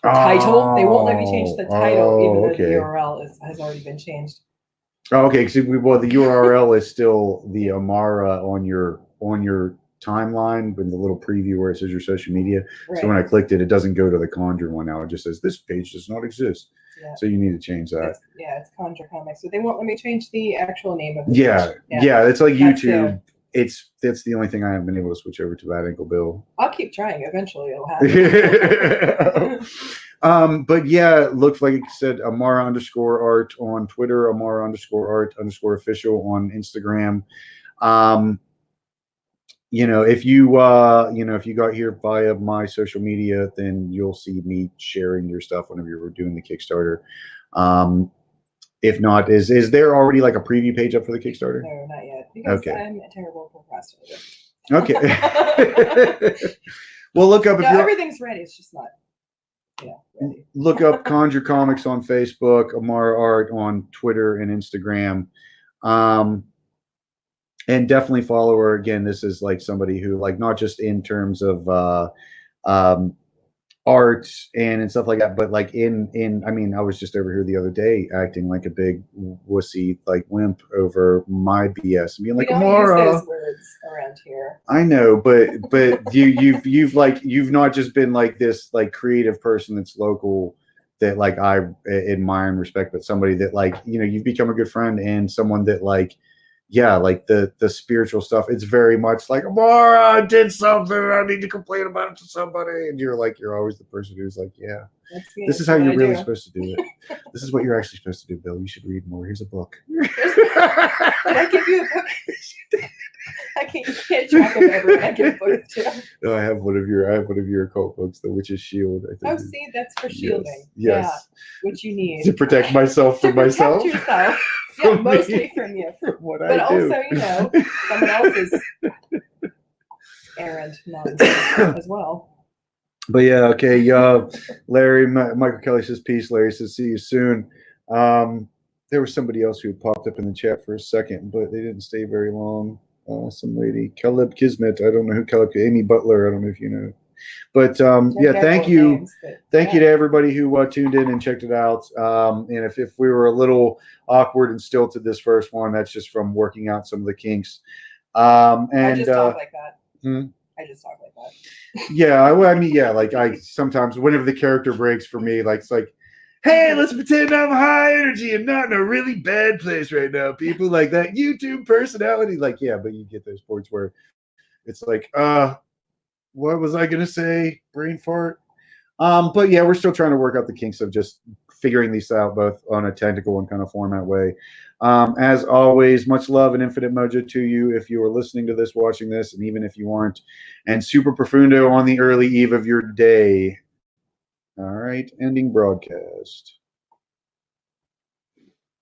The title, they won't let me change the title, even though the URL has already been changed. Oh, okay, so the URL is still the Amara on your timeline in the little preview where it says your social media. Right. So when I clicked it, it doesn't go to the Conjure one now. It just says this page does not exist. Yeah. So you need to change that. It's Conjure Comics, but they won't let me change the actual name of the Yeah, page. yeah, it's like That's YouTube. That's the only thing I haven't been able to switch over to Bad Ankle Bill. I'll keep trying. Eventually, it'll happen. But yeah, looks like it said Amara _art on Twitter, Amara _art_official on Instagram. If you got here via my social media, then you'll see me sharing your stuff whenever you're doing the Kickstarter. If not, is there already like a preview page up for the Kickstarter? No, not yet. Because Okay. I'm a terrible procrastinator. Okay. Well, look up if you're everything's ready. It's just not, ready. Look up Conjure Comics on Facebook, Amara Art on Twitter and Instagram. And definitely follow her. Again, this is like somebody who, like, not just in terms of art and stuff like that, but like I mean, I was just over here the other day acting like a big wussy, like wimp over my BS and being like, Amara. Use those words around here. I know, but you've not just been like this like creative person that's local that like I admire and respect, but somebody that like, you've become a good friend and someone that like, yeah, like the spiritual stuff, it's very much like, Amara, I did something, I need to complain about it to somebody. And you're always the person who's like, yeah, this is how you're really supposed to do it. This is what you're actually supposed to do, Bill. You should read more. Here's a book. Did I give you a book? You can't track of everyone I give books to. No, I have one of your occult books, The Witch's Shield. I think. Oh, see, that's for shielding. Yes. Yeah, which you need To protect myself from myself. Protect yourself. Yeah, mostly from you. From what but I do. also, someone else's errand nonsense as well. But yeah, okay. Larry, Michael Kelly says peace. Larry says see you soon. There was somebody else who had popped up in the chat for a second, but they didn't stay very long. Some lady, Caleb Kismet. I don't know who Caleb. Amy Butler. I don't know if you know. But yeah, thank you. Names, thank you to everybody who tuned in and checked it out. And if we were a little awkward and stilted this first one, that's just from working out some of the kinks. And I just talk like that. I just talk like that. Yeah, I mean, yeah, like I sometimes whenever the character breaks for me, like it's like, hey, let's pretend I'm high energy and not in a really bad place right now. People like that YouTube personality, like, yeah, but you get those points where it's like, what was I gonna say? Brain fart. But yeah, we're still trying to work out the kinks of just figuring these out, both on a technical and kind of format way. As always, much love and infinite mojo to you if you are listening to this, watching this, and even if you aren't. And super profundo on the early eve of your day. All right, ending broadcast.